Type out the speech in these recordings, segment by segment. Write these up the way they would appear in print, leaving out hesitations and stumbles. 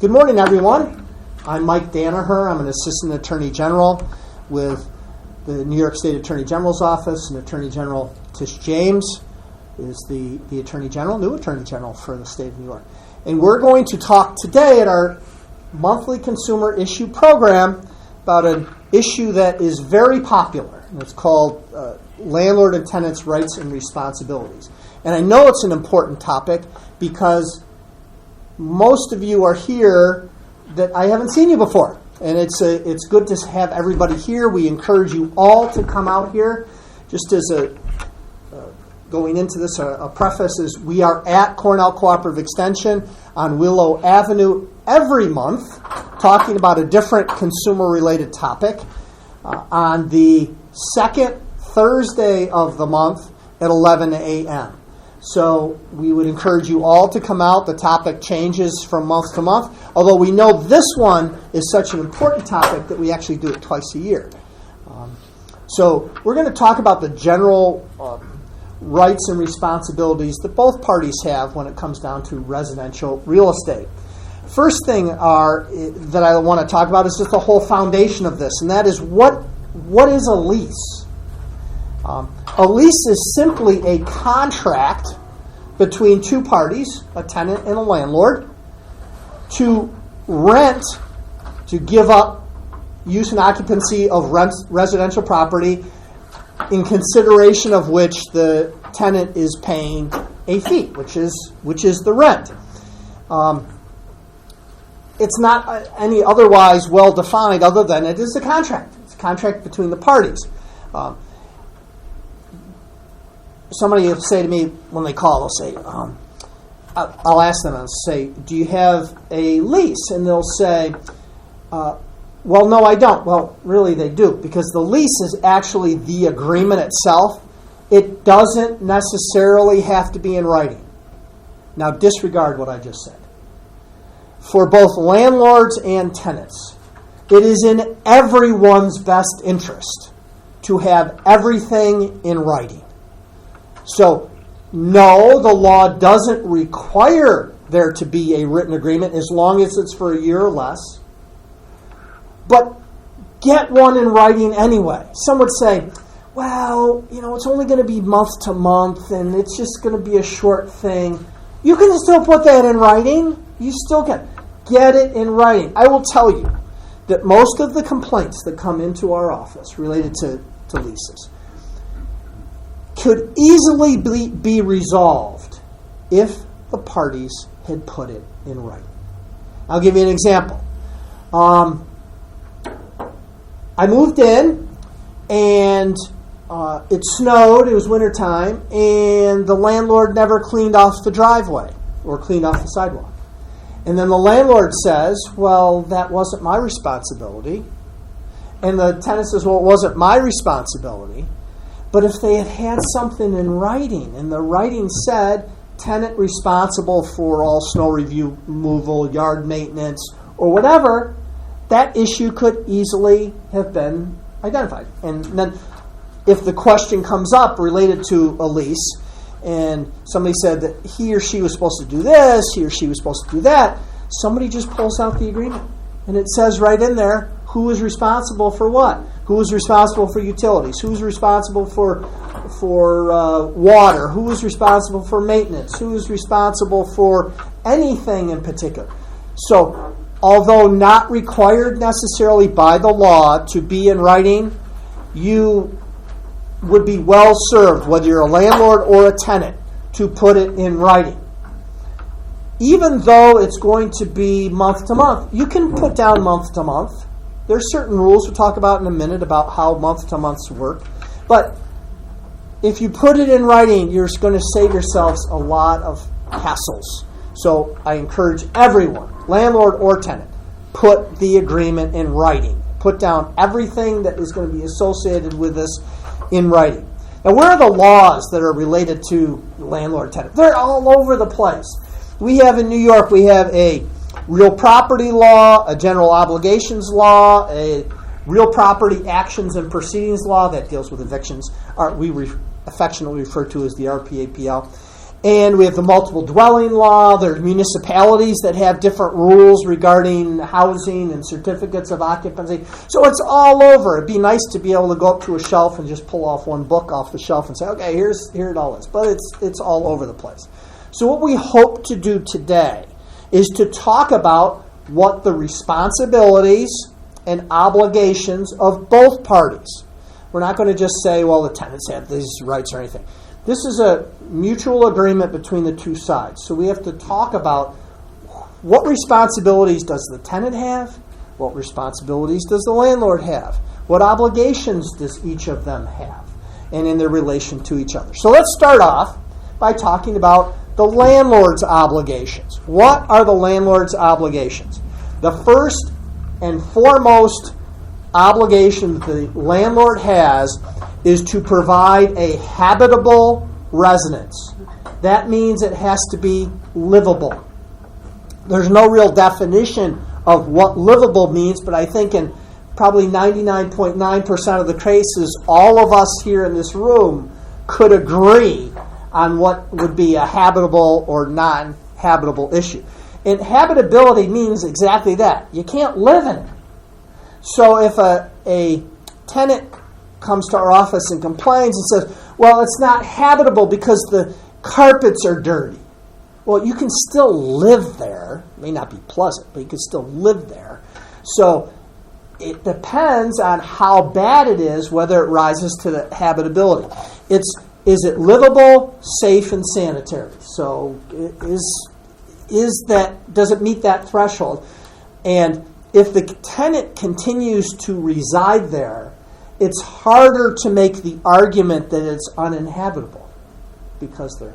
Good morning, everyone. I'm Mike Danaher. I'm an Assistant Attorney General with the New York State Attorney General's Office, and Attorney General Tish James is the Attorney General, new Attorney General for the state of New York. And we're going to talk today at our monthly consumer issue program about an issue that is very popular. And it's called Landlord and Tenants' Rights and Responsibilities. And I know it's an important topic because most of you are here that I haven't seen you before. And it's good to have everybody here. We encourage you all to come out here. Just as going into this, a preface is we are at Cornell Cooperative Extension on Willow Avenue every month talking about a different consumer-related topic on the second Thursday of the month at 11 a.m. So we would encourage you all to come out. The topic changes from month to month, although we know this one is such an important topic that we actually do it twice a year. So we're going to talk about the general rights and responsibilities that both parties have when it comes down to residential real estate. First thing that I want to talk about is just the whole foundation of this, and that is what is a lease? A lease is simply a contract between two parties, a tenant and a landlord, to rent, to give up use and occupancy of residential property in consideration of which the tenant is paying a fee, which is the rent. It's not any otherwise well defined other than it is a contract. It's a contract between the parties. Somebody will say to me when they call, they'll say, I'll ask them, I'll say, do you have a lease? And they'll say, well, no, I don't. Well, really they do, because the lease is actually the agreement itself. It doesn't necessarily have to be in writing. Now disregard what I just said. For both landlords and tenants, it is in everyone's best interest to have everything in writing. So, no, the law doesn't require there to be a written agreement as long as it's for a year or less. But get one in writing anyway. Some would say, well, it's only going to be month to month and it's just going to be a short thing. You can still put that in writing. You still can. Get it in writing. I will tell you that most of the complaints that come into our office related to leases could easily be resolved if the parties had put it in writing. I'll give you an example. I moved in, and it snowed, it was wintertime, and the landlord never cleaned off the driveway or cleaned off the sidewalk. And then the landlord says, well, that wasn't my responsibility. And the tenant says, well, it wasn't my responsibility. But if they had had something in writing, and the writing said, tenant responsible for all snow removal, yard maintenance, or whatever, that issue could easily have been identified. And then if the question comes up related to a lease, and somebody said that he or she was supposed to do this, he or she was supposed to do that, somebody just pulls out the agreement. And it says right in there, who is responsible for what? Who is responsible for utilities? Who is responsible for water? Who is responsible for maintenance? Who is responsible for anything in particular? So, although not required necessarily by the law to be in writing, you would be well served, whether you're a landlord or a tenant, to put it in writing. Even though it's going to be month to month, you can put down month to month. There's certain rules we'll talk about in a minute about how month to months work. But if you put it in writing, you're going to save yourselves a lot of hassles. So I encourage everyone, landlord or tenant, put the agreement in writing. Put down everything that is going to be associated with this in writing. Now, where are the laws that are related to landlord-tenant? They're all over the place. We have in New York, we have a real property law, a general obligations law, a real property actions and proceedings law that deals with evictions. We affectionately refer to as the RPAPL. And we have the multiple dwelling law. There's municipalities that have different rules regarding housing and certificates of occupancy. So it's all over. It'd be nice to be able to go up to a shelf and just pull off one book off the shelf and say, okay, here it all is. But it's all over the place. So what we hope to do today is to talk about what the responsibilities and obligations of both parties. We're not going to just say, well, the tenants have these rights or anything. This is a mutual agreement between the two sides. So we have to talk about what responsibilities does the tenant have, what responsibilities does the landlord have, what obligations does each of them have, and in their relation to each other. So let's start off by talking about the landlord's obligations. What are the landlord's obligations? The first and foremost obligation that the landlord has is to provide a habitable residence. That means it has to be livable. There's no real definition of what livable means, but I think in probably 99.9% of the cases, all of us here in this room could agree on what would be a habitable or non-habitable issue. And habitability means exactly that. You can't live in it. So if a tenant comes to our office and complains and says, well, it's not habitable because the carpets are dirty. Well, you can still live there. It may not be pleasant, but you can still live there. So it depends on how bad it is, whether it rises to the habitability. Is it livable, safe, and sanitary? So does it meet that threshold? And if the tenant continues to reside there, it's harder to make the argument that it's uninhabitable because they're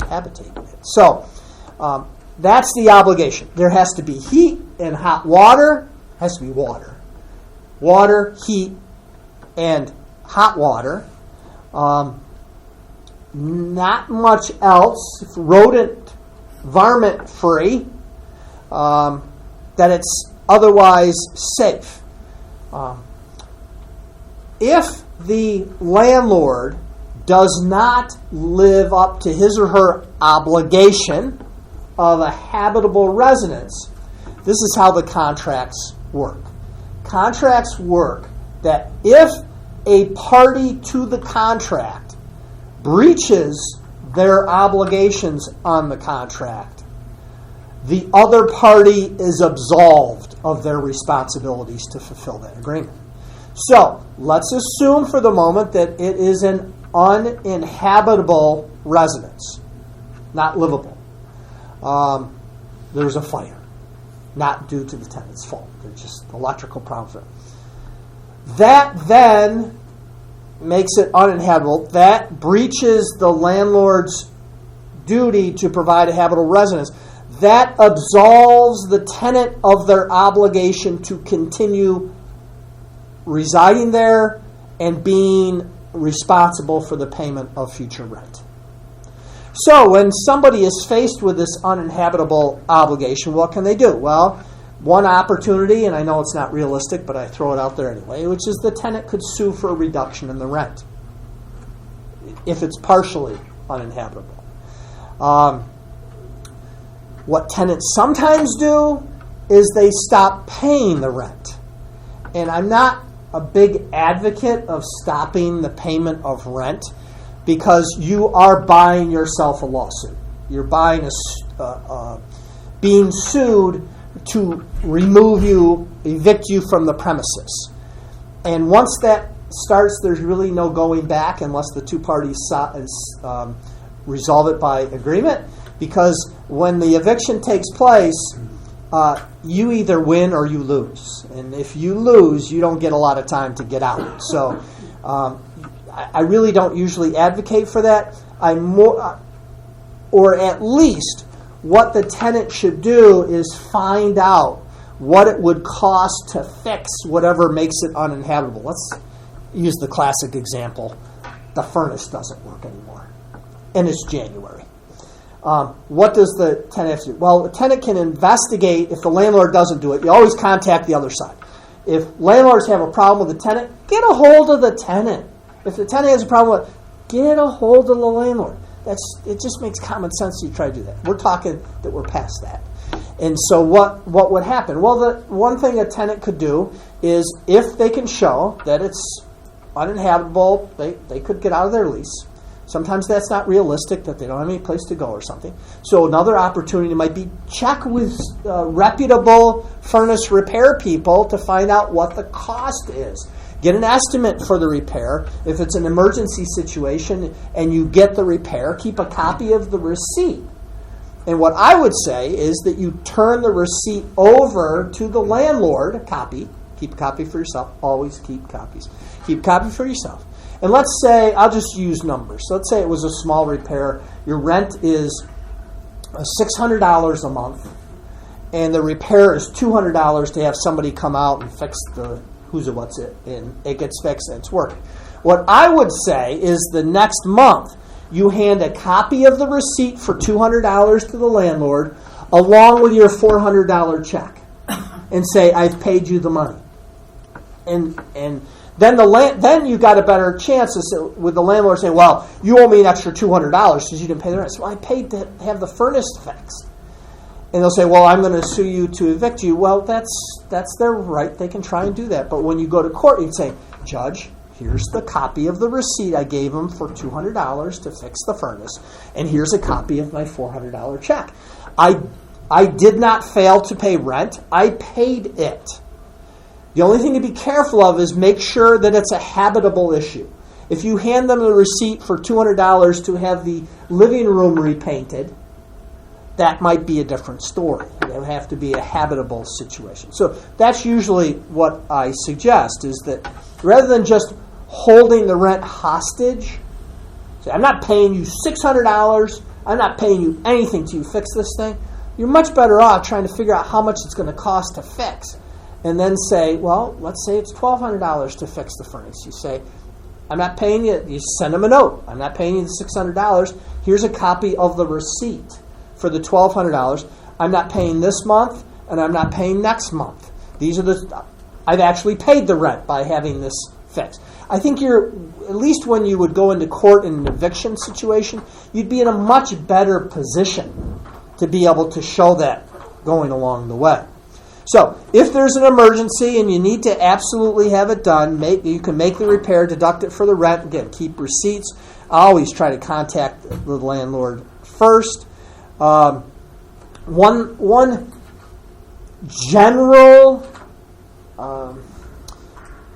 habitating it. So that's the obligation. There has to be heat and hot water. Has to be water. Water, heat, and hot water. Not much else. It's rodent, varmint free. That it's otherwise safe. If the landlord does not live up to his or her obligation of a habitable residence, this is how the contracts work. Contracts work that if a party to the contract breaches their obligations on the contract, the other party is absolved of their responsibilities to fulfill that agreement. So, let's assume for the moment that it is an uninhabitable residence, not livable. There's a fire, not due to the tenant's fault. There's just electrical problems. That then makes it uninhabitable. That breaches the landlord's duty to provide a habitable residence. That absolves the tenant of their obligation to continue residing there and being responsible for the payment of future rent. So when somebody is faced with this uninhabitable obligation, what can they do? Well, one opportunity, and I know it's not realistic, but I throw it out there anyway, which is the tenant could sue for a reduction in the rent if it's partially uninhabitable. What tenants sometimes do is they stop paying the rent. And I'm not a big advocate of stopping the payment of rent because you are buying yourself a lawsuit. You're buying being sued to remove you, evict you from the premises. And once that starts, there's really no going back unless the two parties resolve it by agreement. Because when the eviction takes place, you either win or you lose. And if you lose, you don't get a lot of time to get out. So I really don't usually advocate for that. Or at least what the tenant should do is find out what it would cost to fix whatever makes it uninhabitable. Let's use the classic example. The furnace doesn't work anymore. And it's January. What does the tenant have to do? Well, the tenant can investigate if the landlord doesn't do it. You always contact the other side. If landlords have a problem with the tenant, get a hold of the tenant. If the tenant has a problem with it, get a hold of the landlord. It just makes common sense to try to do that. We're talking that we're past that. And so what would happen? Well, the one thing a tenant could do is if they can show that it's uninhabitable, they could get out of their lease. Sometimes that's not realistic, that they don't have any place to go or something. So another opportunity might be check with reputable furnace repair people to find out what the cost is. Get an estimate for the repair. If it's an emergency situation and you get the repair, keep a copy of the receipt. And what I would say is that you turn the receipt over to the landlord, a copy. Keep a copy for yourself. Always keep copies. Keep a copy for yourself. And let's say, I'll just use numbers. So let's say it was a small repair. Your rent is $600 a month, and the repair is $200 to have somebody come out and fix the who's it, what's it, and it gets fixed and it's working. What I would say is the next month, you hand a copy of the receipt for $200 to the landlord, along with your $400 check, and say, I've paid you the money. And then you got a better chance with the landlord saying, well, you owe me an extra $200 because you didn't pay the rent. So I paid to have the furnace fixed. And they'll say, well, I'm going to sue you to evict you. Well, that's their right. They can try and do that. But when you go to court, you say, Judge, here's the copy of the receipt I gave them for $200 to fix the furnace, and here's a copy of my $400 check. I did not fail to pay rent. I paid it. The only thing to be careful of is make sure that it's a habitable issue. If you hand them a receipt for $200 to have the living room repainted, that might be a different story. It would have to be a habitable situation. So that's usually what I suggest, is that rather than just holding the rent hostage, say, I'm not paying you $600, I'm not paying you anything till you fix this thing, you're much better off trying to figure out how much it's going to cost to fix. And then say, well, let's say it's $1,200 to fix the furnace. You say, I'm not paying you. You send them a note. I'm not paying you the $600. Here's a copy of the receipt for the $1,200. I'm not paying this month, and I'm not paying next month. I've actually paid the rent by having this fixed. I think at least when you would go into court in an eviction situation, you'd be in a much better position to be able to show that going along the way. So, if there's an emergency and you need to absolutely have it done, you can make the repair, deduct it for the rent. Again, keep receipts. I always try to contact the landlord first. One general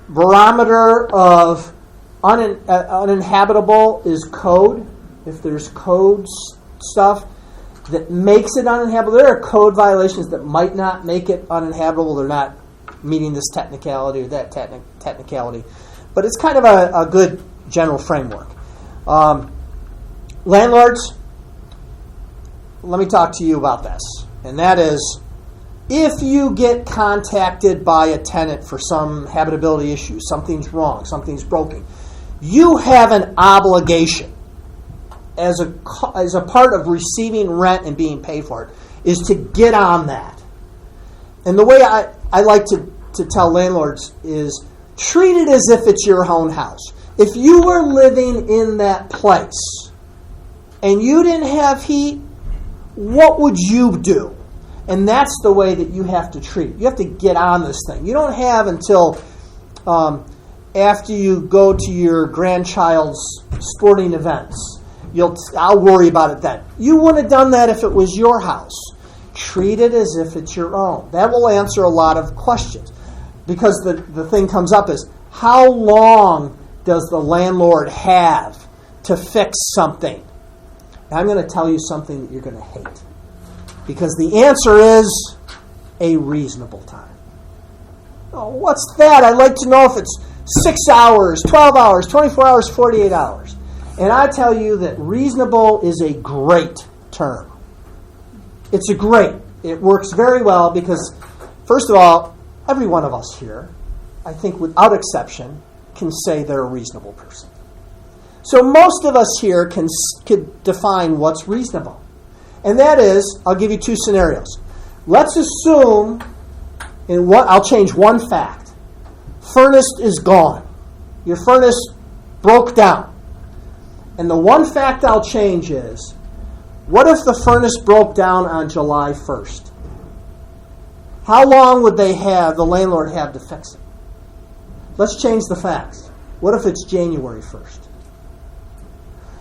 barometer of uninhabitable is code. If there's code stuff that makes it uninhabitable, there are code violations that might not make it uninhabitable. They're not meeting this technicality or that technicality. But it's kind of a good general framework. Landlords, let me talk to you about this. And that is, if you get contacted by a tenant for some habitability issue, something's wrong, something's broken, you have an obligation as a part of receiving rent and being paid for it, is to get on that. And the way I like to tell landlords is treat it as if it's your own house. If you were living in that place and you didn't have heat, what would you do? And that's the way that you have to treat it. You have to get on this thing. You don't have until after you go to your grandchild's sporting events. I'll worry about it then. You wouldn't have done that if it was your house. Treat it as if it's your own. That will answer a lot of questions. Because the thing comes up is, how long does the landlord have to fix something? And I'm going to tell you something that you're going to hate. Because the answer is a reasonable time. Oh, what's that? I'd like to know if it's 6 hours, 12 hours, 24 hours, 48 hours. And I tell you that reasonable is a great term. It's it works very well because, first of all, every one of us here, I think without exception, can say they're a reasonable person. So most of us here can define what's reasonable. And that is, I'll give you two scenarios. Let's assume, I'll change one fact. Furnace is gone. Your furnace broke down. And the one fact I'll change is, what if the furnace broke down on July 1st? How long would the landlord have to fix it? Let's change the facts. What if it's January 1st?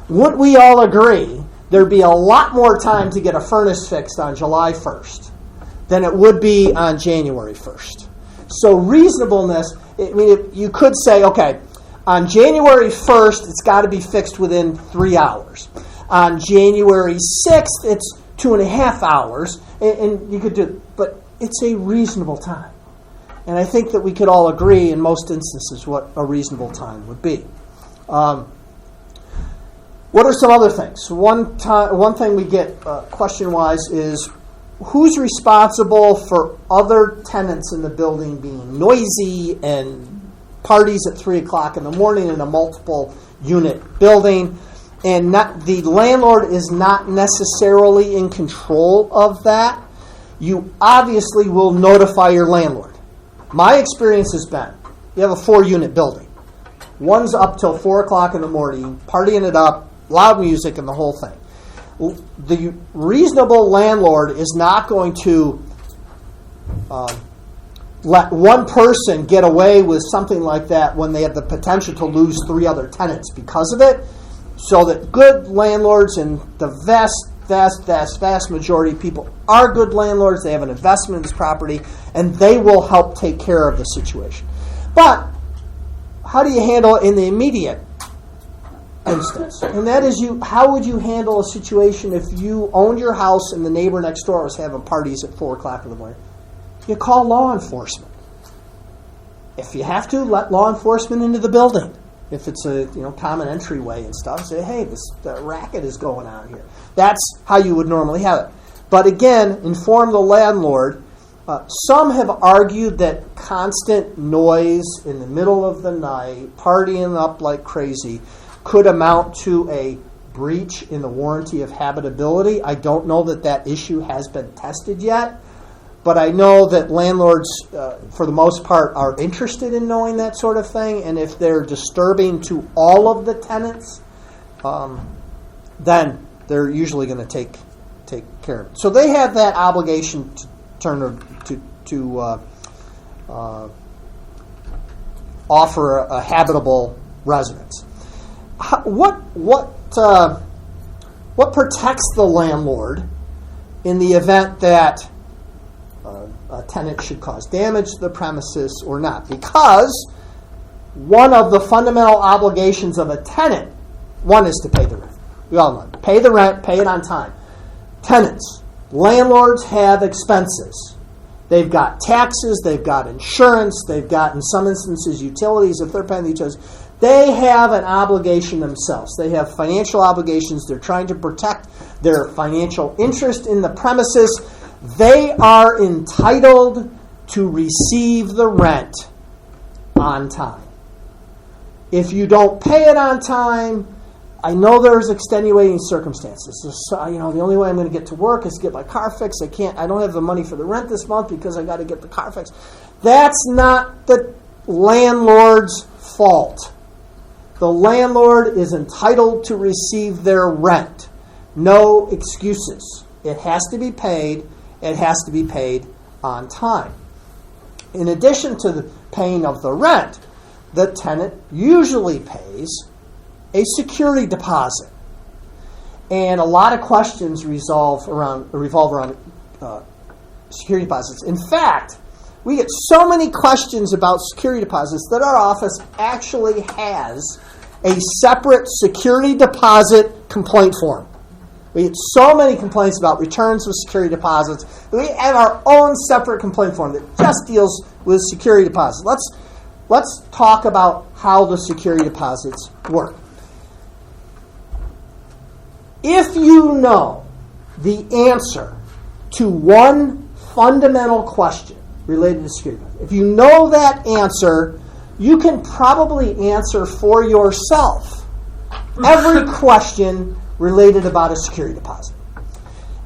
Wouldn't we all agree there'd be a lot more time to get a furnace fixed on July 1st than it would be on January 1st? So reasonableness, you could say, okay, on January 1st, it's got to be fixed within 3 hours. On January 6th, it's 2.5 hours. And you could do, but it's a reasonable time. And I think that we could all agree in most instances what a reasonable time would be. What are some other things? One thing we get question-wise is, who's responsible for other tenants in the building being noisy and parties at 3 o'clock in the morning in a multiple unit building? And the landlord is not necessarily in control of that. You obviously will notify your landlord. My experience has been, you have a 4-unit building. One's up till 4 o'clock in the morning, partying it up, loud music and the whole thing. The reasonable landlord is not going to let one person get away with something like that when they have the potential to lose 3 other tenants because of it. So that good landlords, and the vast majority of people are good landlords, they have an investment in this property, and they will help take care of the situation. But how do you handle it in the immediate instance? And that is, how would you handle a situation if you owned your house and the neighbor next door was having parties at 4 o'clock in the morning? You call law enforcement. If you have to, let law enforcement into the building. If it's a common entryway and stuff, say, hey, this racket is going on here. That's how you would normally have it. But again, inform the landlord. Some have argued that constant noise in the middle of the night, partying up like crazy, could amount to a breach in the warranty of habitability. I don't know that issue has been tested yet. But I know that landlords, for the most part, are interested in knowing that sort of thing. And if they're disturbing to all of the tenants, then they're usually going to take care of it. So they have that obligation to offer a habitable residence. What protects the landlord in the event that a tenant should cause damage to the premises or not? Because one of the fundamental obligations of a tenant, one is to pay the rent. We all know, pay the rent, pay it on time. Tenants, landlords have expenses. They've got taxes, they've got insurance, they've got, in some instances, utilities. If they're paying the utilities, they have an obligation themselves. They have financial obligations. They're trying to protect their financial interest in the premises. They are entitled to receive the rent on time. If you don't pay it on time, I know there's extenuating circumstances. The only way I'm going to get to work is to get my car fixed. I don't have the money for the rent this month because I got to get the car fixed. That's not the landlord's fault. The landlord is entitled to receive their rent. No excuses. It has to be paid. It has to be paid on time. In addition to the paying of the rent, the tenant usually pays a security deposit. And a lot of questions revolve around security deposits. In fact, we get so many questions about security deposits that our office actually has a separate security deposit complaint form. We get so many complaints about returns with security deposits that we have our own separate complaint form that just deals with security deposits. Let's talk about how the security deposits work. If you know the answer to one fundamental question related to security deposits, if you know that answer, you can probably answer for yourself every question related about a security deposit.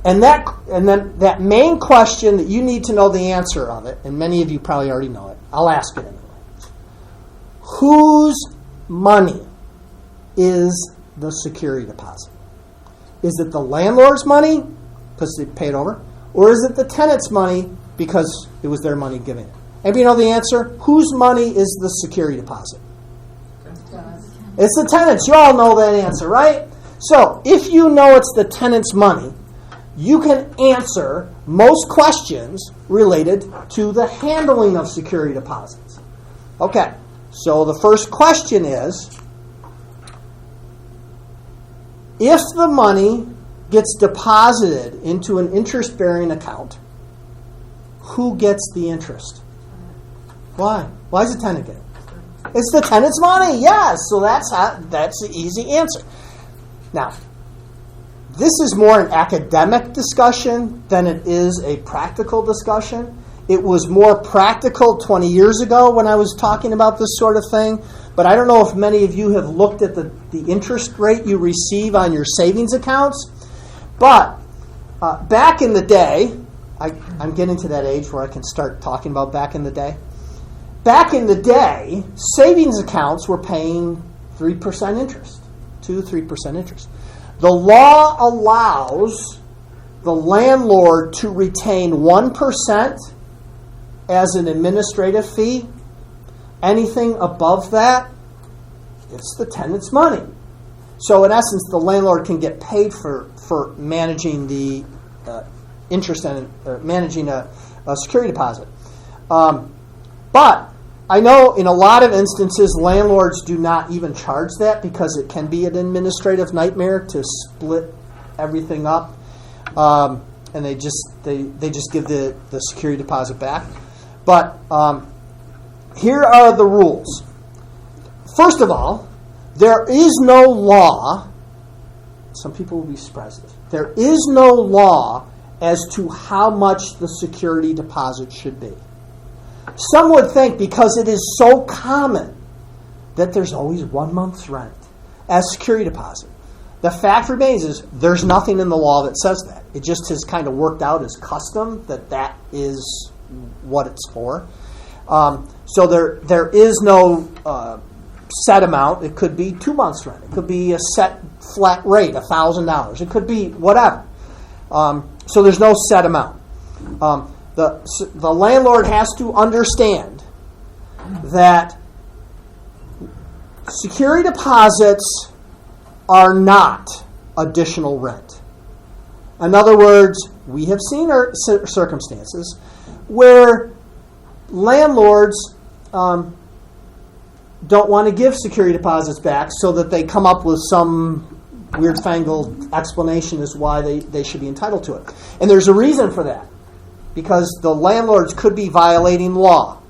And then that main question that you need to know the answer of it, and many of you probably already know it, I'll ask it anyway. Whose money is the security deposit? Is it the landlord's money because they paid over? Or is it the tenant's money because it was their money giving it? Anybody know the answer? Whose money is the security deposit? It's the tenant's. You all know that answer, right? So if you know it's the tenant's money, you can answer most questions related to the handling of security deposits. Okay, so the first question is, if the money gets deposited into an interest-bearing account, who gets the interest? Why? Why does the tenant get it? It's the tenant's money, yes. So that's the easy answer. Now, this is more an academic discussion than it is a practical discussion. It was more practical 20 years ago when I was talking about this sort of thing. But I don't know if many of you have looked at the interest rate you receive on your savings accounts. But back in the day, I'm getting to that age where I can start talking about back in the day. Back in the day, savings accounts were paying 3% interest, 2-3% interest. The law allows the landlord to retain 1% as an administrative fee. Anything above that, it's the tenant's money. So in essence, the landlord can get paid for managing the interest and managing a security deposit. But I know in a lot of instances, landlords do not even charge that because it can be an administrative nightmare to split everything up, and they just give the security deposit back. But here are the rules. First of all, there is no law. Some people will be surprised at this. There is no law as to how much the security deposit should be. Some would think because it is so common that there's always 1 month's rent as security deposit. The fact remains is there's nothing in the law that says that. It just has kind of worked out as custom that is what it's for. So there is no set amount. It could be 2 months' rent. It could be a set flat rate, $1,000. It could be whatever. So there's no set amount. The landlord has to understand that security deposits are not additional rent. In other words, we have seen circumstances where landlords don't want to give security deposits back so that they come up with some weird fangled explanation as why they should be entitled to it. And there's a reason for that. Because the landlords could be violating law.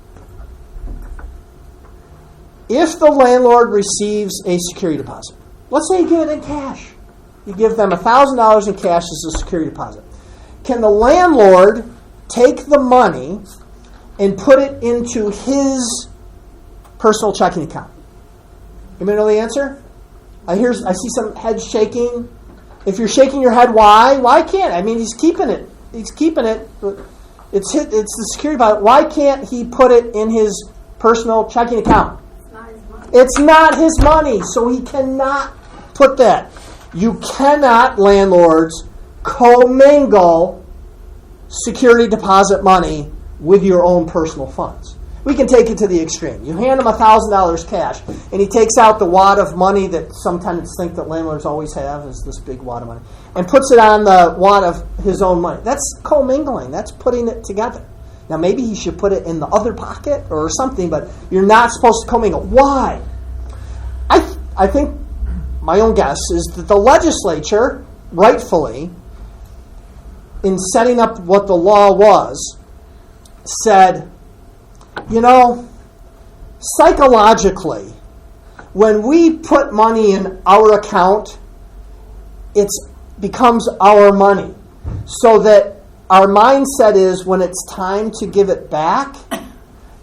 If the landlord receives a security deposit, let's say you give it in cash. You give them $1,000 in cash as a security deposit. Can the landlord take the money and put it into his personal checking account? Anybody know the answer? I see some heads shaking. If you're shaking your head, why? Why can't? I mean, he's keeping it. He's keeping it. It's the security deposit. Why can't he put it in his personal checking account? It's not his money. It's not his money, so he cannot put that. You cannot, landlords, commingle security deposit money with your own personal funds. We can take it to the extreme. You hand him $1,000 cash, and he takes out the wad of money that some tenants think that landlords always have, is this big wad of money, and puts it on the wad of his own money. That's commingling. That's putting it together. Now, maybe he should put it in the other pocket or something, but you're not supposed to commingle. Why? I think my own guess is that the legislature, rightfully, in setting up what the law was, said, psychologically, when we put money in our account, it becomes our money. So that our mindset is when it's time to give it back,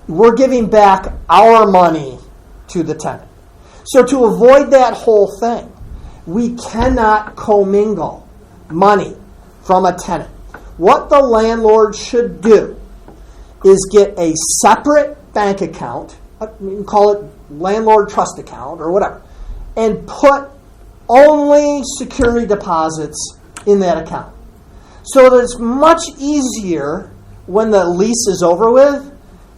we're giving back our money to the tenant. So to avoid that whole thing, we cannot commingle money from a tenant. What the landlord should do is get a separate bank account, you can call it landlord trust account or whatever, and put only security deposits in that account. So that it's much easier when the lease is over with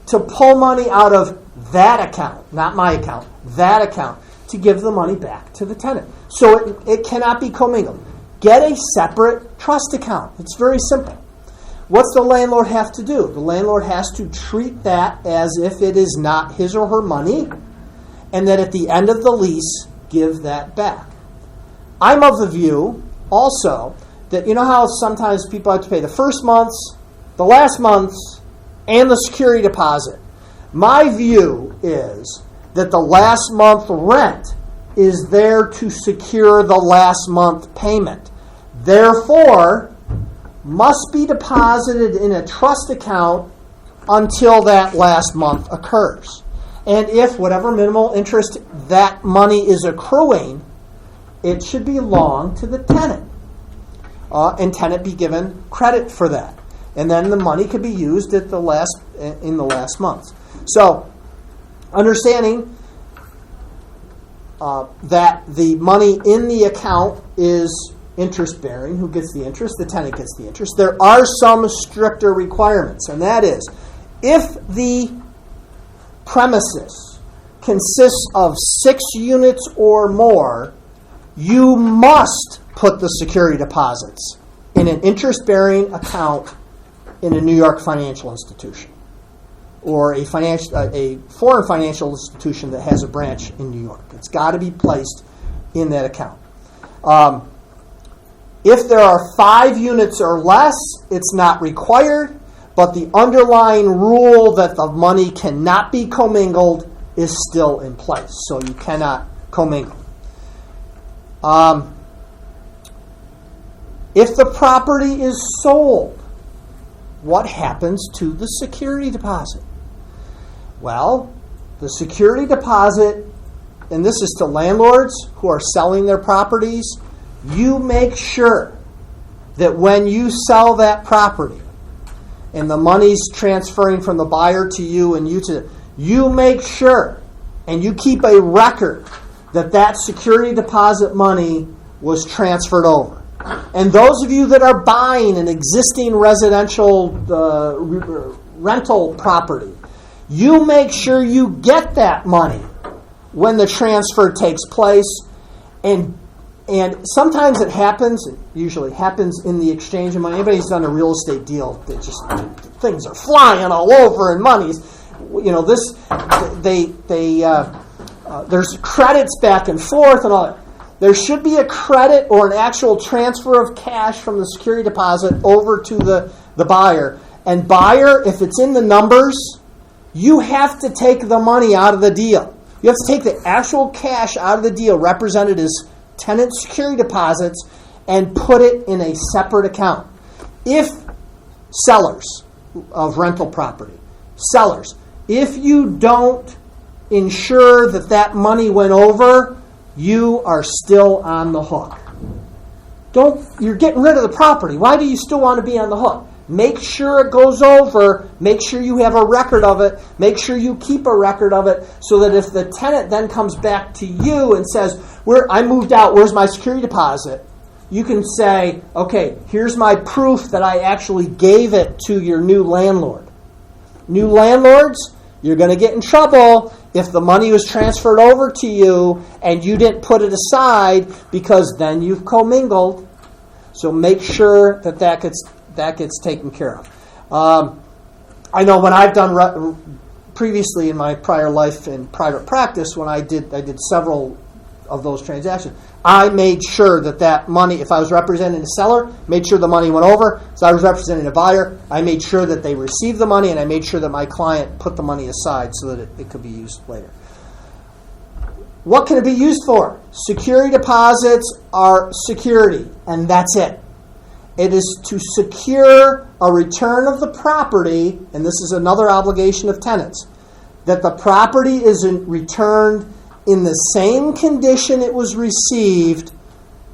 to pull money out of that account, not my account, that account, to give the money back to the tenant. So it cannot be commingled. Get a separate trust account. It's very simple. What's the landlord have to do? The landlord has to treat that as if it is not his or her money, and that at the end of the lease, give that back. I'm of the view also that, you know how sometimes people have to pay the first month's, the last month's, and the security deposit. My view is that the last month rent is there to secure the last month payment. Therefore, must be deposited in a trust account until that last month occurs. And if whatever minimal interest that money is accruing, it should belong to the tenant. And tenant be given credit for that. And then the money could be used in the last month. So, understanding that the money in the account is interest bearing. Who gets the interest? The tenant gets the interest. There are some stricter requirements, and that is, if the premises consists of 6 units or more, you must put the security deposits in an interest-bearing account in a New York financial institution or a foreign financial institution that has a branch in New York. It's got to be placed in that account. If there are 5 units or less, it's not required, but the underlying rule that the money cannot be commingled is still in place. So you cannot commingle. If the property is sold, what happens to the security deposit? Well, the security deposit, and this is to landlords who are selling their properties, you make sure that when you sell that property and the money's transferring from the buyer to you and you make sure and you keep a record that that security deposit money was transferred over. And those of you that are buying an existing residential rental property, you make sure you get that money when the transfer takes place. And sometimes it happens, it usually happens in the exchange of money. Anybody's done a real estate deal, that just things are flying all over and money's, there's credits back and forth and all that. There should be a credit or an actual transfer of cash from the security deposit over to the buyer. And buyer, if it's in the numbers, you have to take the money out of the deal. You have to take the actual cash out of the deal, represented as tenant security deposits, and put it in a separate account. If sellers of rental property, if you don't ensure that money went over, you are still on the hook. You're getting rid of the property. Why do you still want to be on the hook? Make sure it goes over. Make sure you have a record of it. Make sure you keep a record of it so that if the tenant then comes back to you and says, I moved out, where's my security deposit? You can say, okay, here's my proof that I actually gave it to your new landlord. New landlords, you're going to get in trouble if the money was transferred over to you and you didn't put it aside, because then you've commingled. So make sure that gets taken care of. I know when I've done previously in my prior life in private practice, when I did several of those transactions, I made sure that money, if I was representing a seller, made sure the money went over. So I was representing a buyer, I made sure that they received the money, and I made sure that my client put the money aside so that it could be used later. What can it be used for? Security deposits are security, and that's it. It is to secure a return of the property, and this is another obligation of tenants, that the property is returned in the same condition it was received.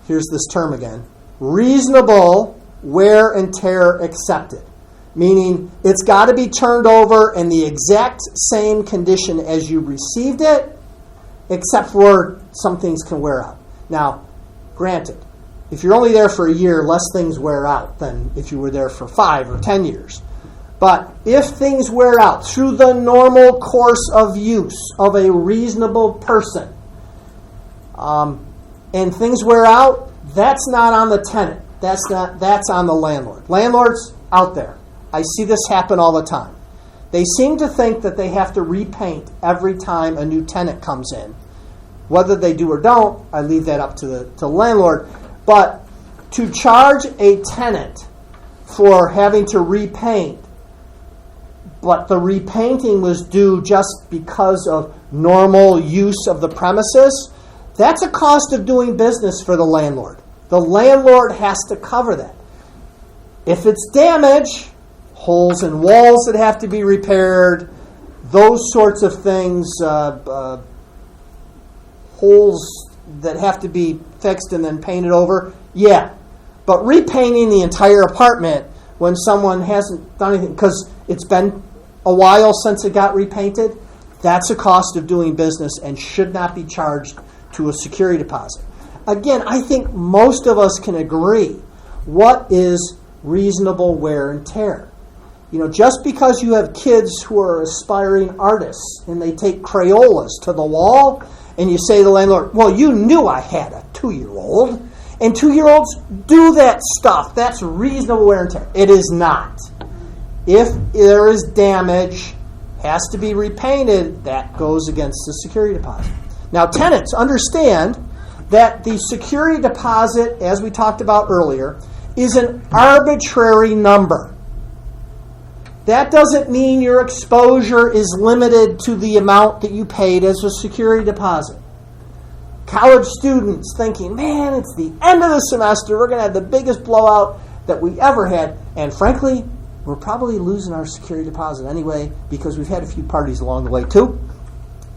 Here's this term again: reasonable wear and tear accepted. Meaning it's got to be turned over in the exact same condition as you received it, except for some things can wear out. Now, Granted, if you're only there for a year, less things wear out than if you were there for 5 or 10 years. But if things wear out through the normal course of use of a reasonable person, and things wear out, that's not on the tenant. That's on the landlord. Landlords out there, I see this happen all the time. They seem to think that they have to repaint every time a new tenant comes in. Whether they do or don't, I leave that up to the landlord. But to charge a tenant for having to repaint, but the repainting was due just because of normal use of the premises, that's a cost of doing business for the landlord. The landlord has to cover that. If it's damage, holes in walls that have to be repaired, those sorts of things, holes that have to be fixed and then painted over, yeah. But repainting the entire apartment when someone hasn't done anything, because it's been a while since it got repainted, that's a cost of doing business and should not be charged to a security deposit. Again, I think most of us can agree what is reasonable wear and tear. Just because you have kids who are aspiring artists and they take Crayolas to the wall and you say to the landlord, well, you knew I had a 2-year-old, and 2-year-olds do that stuff. That's reasonable wear and tear. It is not. If there is damage, has to be repainted, that goes against the security deposit. Now, tenants understand that the security deposit, as we talked about earlier, is an arbitrary number. That doesn't mean your exposure is limited to the amount that you paid as a security deposit. College students thinking, man, it's the end of the semester, we're going to have the biggest blowout that we ever had, and frankly, we're probably losing our security deposit anyway because we've had a few parties along the way too.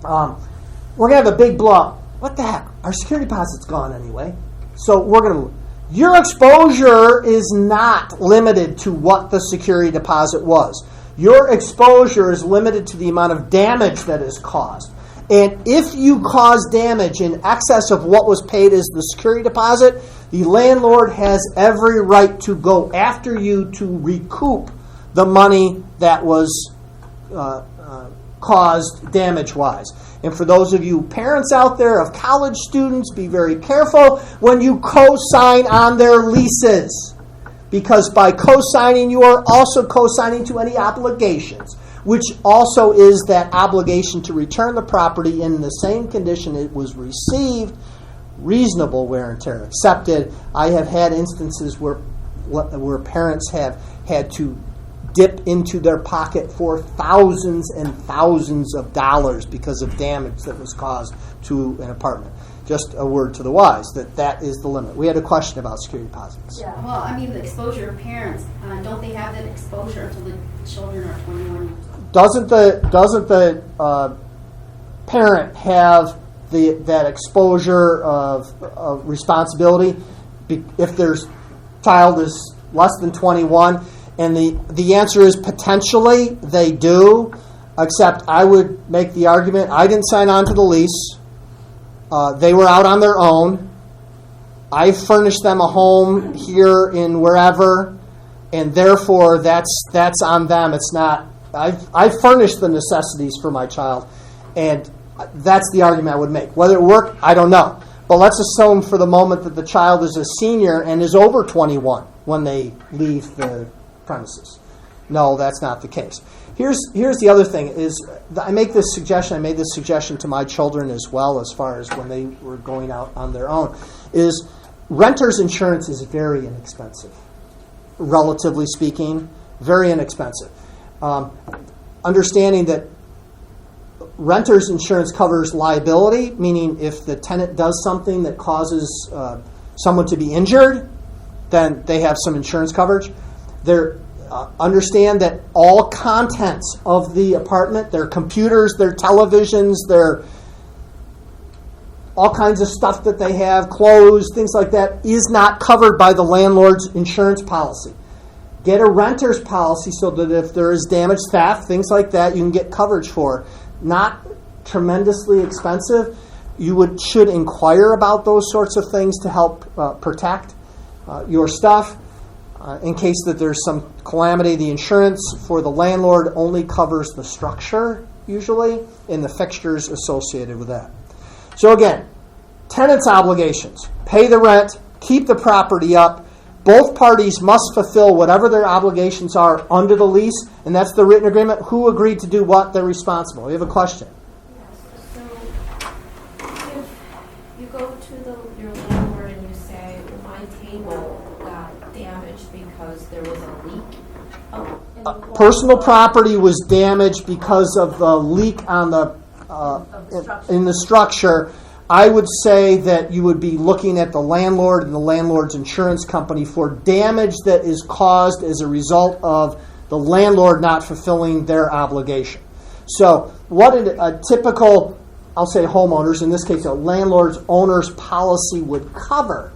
We're going to have a big blowout. What the heck? Our security deposit's gone anyway. So we're going to... Your exposure is not limited to what the security deposit was. Your exposure is limited to the amount of damage that is caused. And if you cause damage in excess of what was paid as the security deposit, the landlord has every right to go after you to recoup the money that was caused damage-wise. And for those of you parents out there of college students, be very careful when you co-sign on their leases. Because by co-signing, you are also co-signing to any obligations, which also is that obligation to return the property in the same condition it was received, reasonable wear and tear accepted. I have had instances where parents have had to dip into their pocket for thousands and thousands of dollars because of damage that was caused to an apartment. Just a word to the wise, that is the limit. We had a question about security deposits. Yeah, well, I mean, the exposure of parents, don't they have that exposure until the children are 21 years old? Doesn't the parent have that exposure of responsibility if their child is less than 21? And the answer is potentially they do, except I would make the argument, I didn't sign on to the lease. They were out on their own. I furnished them a home here in wherever, and therefore that's on them. It's not, I've furnished the necessities for my child, and that's the argument I would make. Whether it worked, I don't know. But let's assume for the moment that the child is a senior and is over 21 when they leave the premises. No, that's not the case. Here's the other thing is I made this suggestion to my children as well as far as when they were going out on their own, is renter's insurance is very inexpensive. Relatively speaking, very inexpensive. Understanding that renter's insurance covers liability, meaning if the tenant does something that causes someone to be injured, then they have some insurance coverage. Understand that all contents of the apartment, their computers, their televisions, their all kinds of stuff that they have, clothes, things like that, is not covered by the landlord's insurance policy. Get a renter's policy so that if there is damage, theft, things like that, you can get coverage for. Not tremendously expensive. should inquire about those sorts of things to help protect your stuff. In case that there's some calamity, the insurance for the landlord only covers the structure, usually, and the fixtures associated with that. So again, tenant's obligations. Pay the rent, keep the property up. Both parties must fulfill whatever their obligations are under the lease, and that's the written agreement. Who agreed to do what, they're responsible. We have a question. Yes. So if you go to your landlord and you say, well, my table got damaged because there was a leak. Personal property was damaged because of the leak on the in the structure. I would say that you would be looking at the landlord and the landlord's insurance company for damage that is caused as a result of the landlord not fulfilling their obligation. So what a typical, I'll say homeowners, in this case a landlord's owner's policy would cover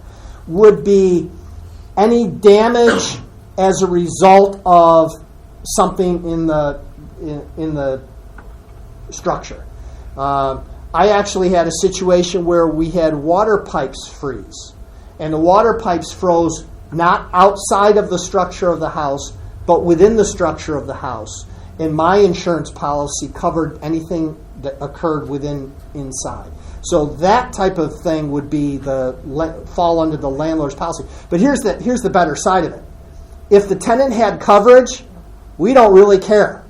would be any damage as a result of something in the structure. I actually had a situation where we had water pipes freeze, and the water pipes froze not outside of the structure of the house, but within the structure of the house. And my insurance policy covered anything that occurred inside. So that type of thing would be fall under the landlord's policy. But here's the better side of it. If the tenant had coverage, we don't really care.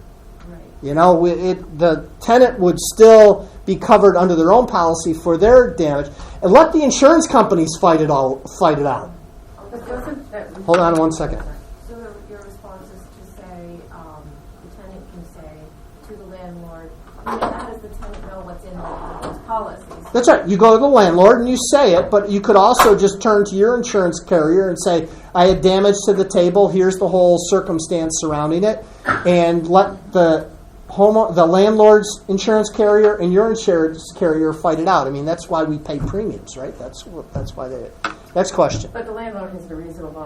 Right. You know, the tenant would still be covered under their own policy for their damage, and let the insurance companies fight it out. Hold on one second. So your response is to say, the tenant can say to the landlord, how does the tenant know what's in those policies? That's right. You go to the landlord and you say it, but you could also just turn to your insurance carrier and say, I had damage to the table, here's the whole circumstance surrounding it, and let the landlord's insurance carrier and your insurance carrier fight it out. I mean, that's why we pay premiums, right? That's why they. Next question. But the landlord has a reasonable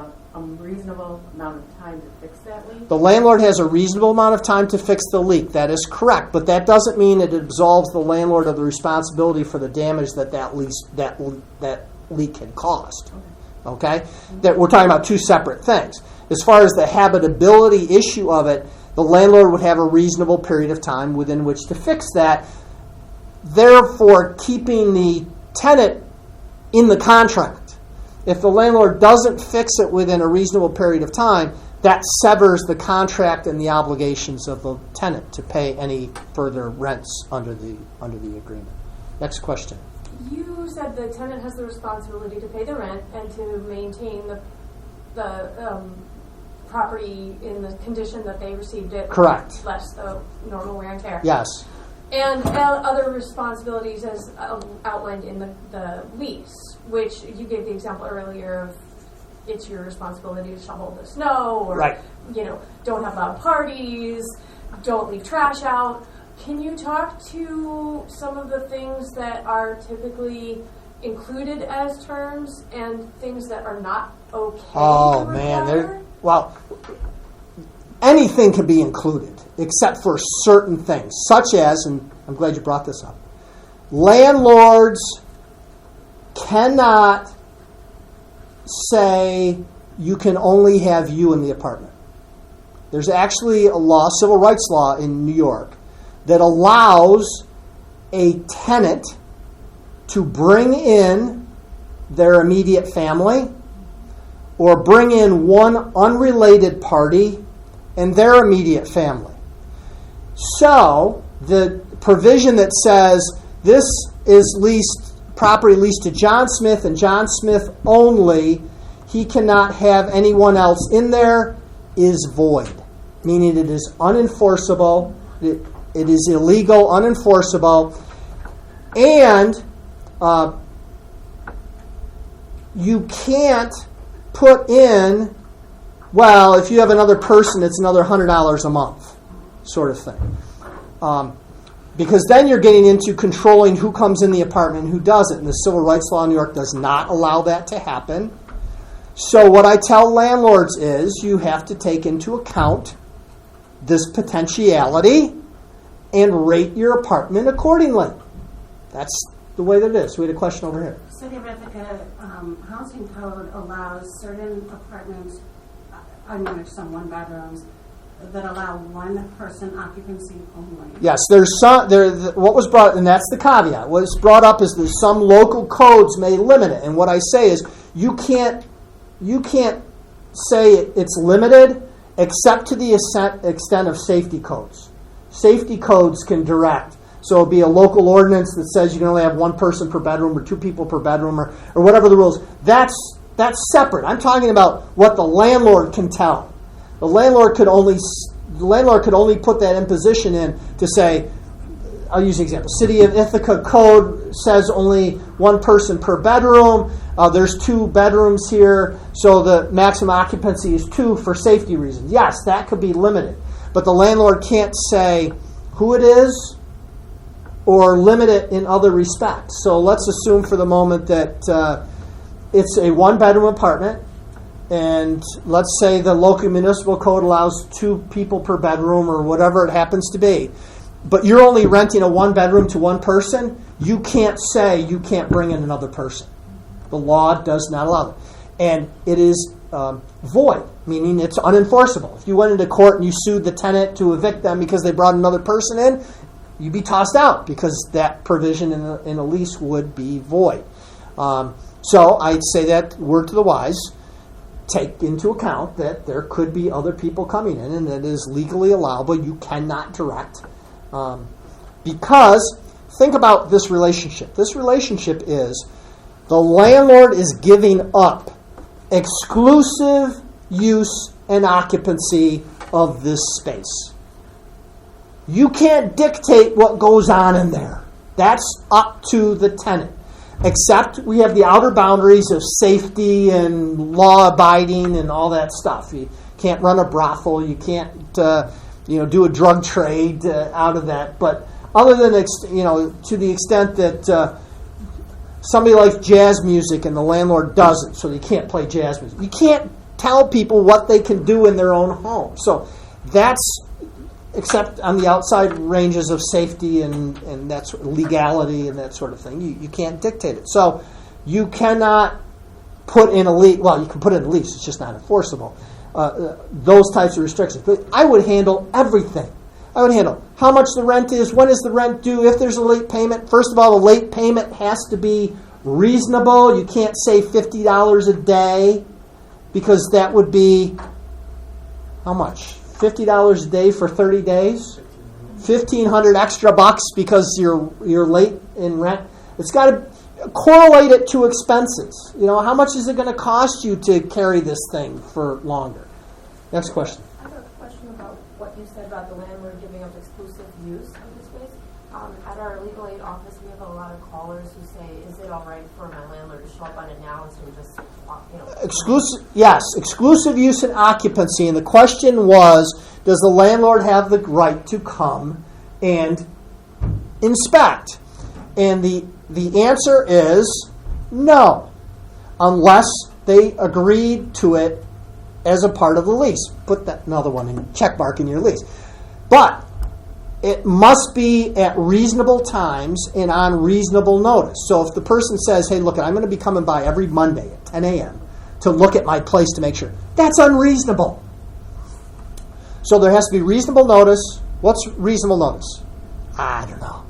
amount of time to fix that leak? The landlord has a reasonable amount of time to fix the leak. That is correct, but that doesn't mean it absolves the landlord of the responsibility for the damage that leak had caused. Okay? That we're talking about two separate things. As far as the habitability issue of it, the landlord would have a reasonable period of time within which to fix that, therefore keeping the tenant in the contract. If the landlord doesn't fix it within a reasonable period of time, that severs the contract and the obligations of the tenant to pay any further rents under the agreement. Next question. You said the tenant has the responsibility to pay the rent and to maintain the property in the condition that they received it. Correct. Less the normal wear and tear. Yes. And other responsibilities as outlined in the lease, which you gave the example earlier of it's your responsibility to shovel the snow, or right. Don't have loud parties, don't leave trash out. Can you talk to some of the things that are typically included as terms and things that are not okay? Oh to man, anything can be included except for certain things, such as, and I'm glad you brought this up, landlords cannot say you can only have you in the apartment. There's actually a law, civil rights law in New York, that allows a tenant to bring in their immediate family or bring in one unrelated party and their immediate family. So the provision that says this is property leased to John Smith and John Smith only, he cannot have anyone else in there, is void, meaning it is unenforceable. It is illegal, unenforceable, and you can't put in, well, if you have another person, it's another $100 a month, sort of thing. Because then you're getting into controlling who comes in the apartment and who doesn't. And the civil rights law in New York does not allow that to happen. So what I tell landlords is you have to take into account this potentiality and rate your apartment accordingly. the way that it is. We had a question over here. City of Ithaca housing code allows certain apartments, some one bedrooms, that allow one person occupancy only. Yes, there's some. What was brought, and that's the caveat. What is brought up is that some local codes may limit it. And what I say is, you can't say it's limited except to the extent of safety codes. Safety codes can direct. So it'll be a local ordinance that says you can only have one person per bedroom or two people per bedroom or whatever the rules. That's separate. I'm talking about what the landlord can tell. The landlord could only put that imposition in to say, I'll use an example. City of Ithaca code says only one person per bedroom. There's 2 bedrooms here, so the maximum occupancy is 2 for safety reasons. Yes, that could be limited. But the landlord can't say who it is or limit it in other respects. So let's assume for the moment that it's a 1-bedroom apartment, and let's say the local municipal code allows 2 people per bedroom or whatever it happens to be. But you're only renting a 1-bedroom to one person, you can't say you can't bring in another person. The law does not allow it. And it is void, meaning it's unenforceable. If you went into court and you sued the tenant to evict them because they brought another person in, you'd be tossed out because that provision in a lease would be void. So I'd say that, word to the wise, take into account that there could be other people coming in and that is legally allowable. You cannot direct. Because think about this relationship. This relationship is the landlord is giving up exclusive use and occupancy of this space. You can't dictate what goes on in there. That's up to the tenant. Except we have the outer boundaries of safety and law abiding and all that stuff. You can't run a brothel. You can't do a drug trade out of that. But other than to the extent that somebody likes jazz music and the landlord doesn't, so they can't play jazz music. You can't tell people what they can do in their own home. So that's, except on the outside ranges of safety and that's legality and that sort of thing. You can't dictate it. So you cannot put in a lease. Well, you can put in a lease. It's just not enforceable. Those types of restrictions. But I would handle everything. I would handle how much the rent is, when is the rent due, if there's a late payment. First of all, the late payment has to be reasonable. You can't say $50 a day because that would be, how much? $50 a day for 30 days? $1,500 extra bucks because you're late in rent. It's got to correlate it to expenses. How much is it going to cost you to carry this thing for longer? Next question. I have a question about what you said about the landlord giving up exclusive use of the space. At our legal aid office, we have a lot of callers who say, is it all right for my landlord to show up unannounced and just, Exclusive, yes, exclusive use and occupancy. And the question was, does the landlord have the right to come and inspect? And the answer is no, unless they agreed to it as a part of the lease. Put that another one in, check mark in your lease. But it must be at reasonable times and on reasonable notice. So if the person says, hey, look, I'm going to be coming by every Monday at 10 a.m. to look at my place to make sure, that's unreasonable. So there has to be reasonable notice. What's reasonable notice? I don't know.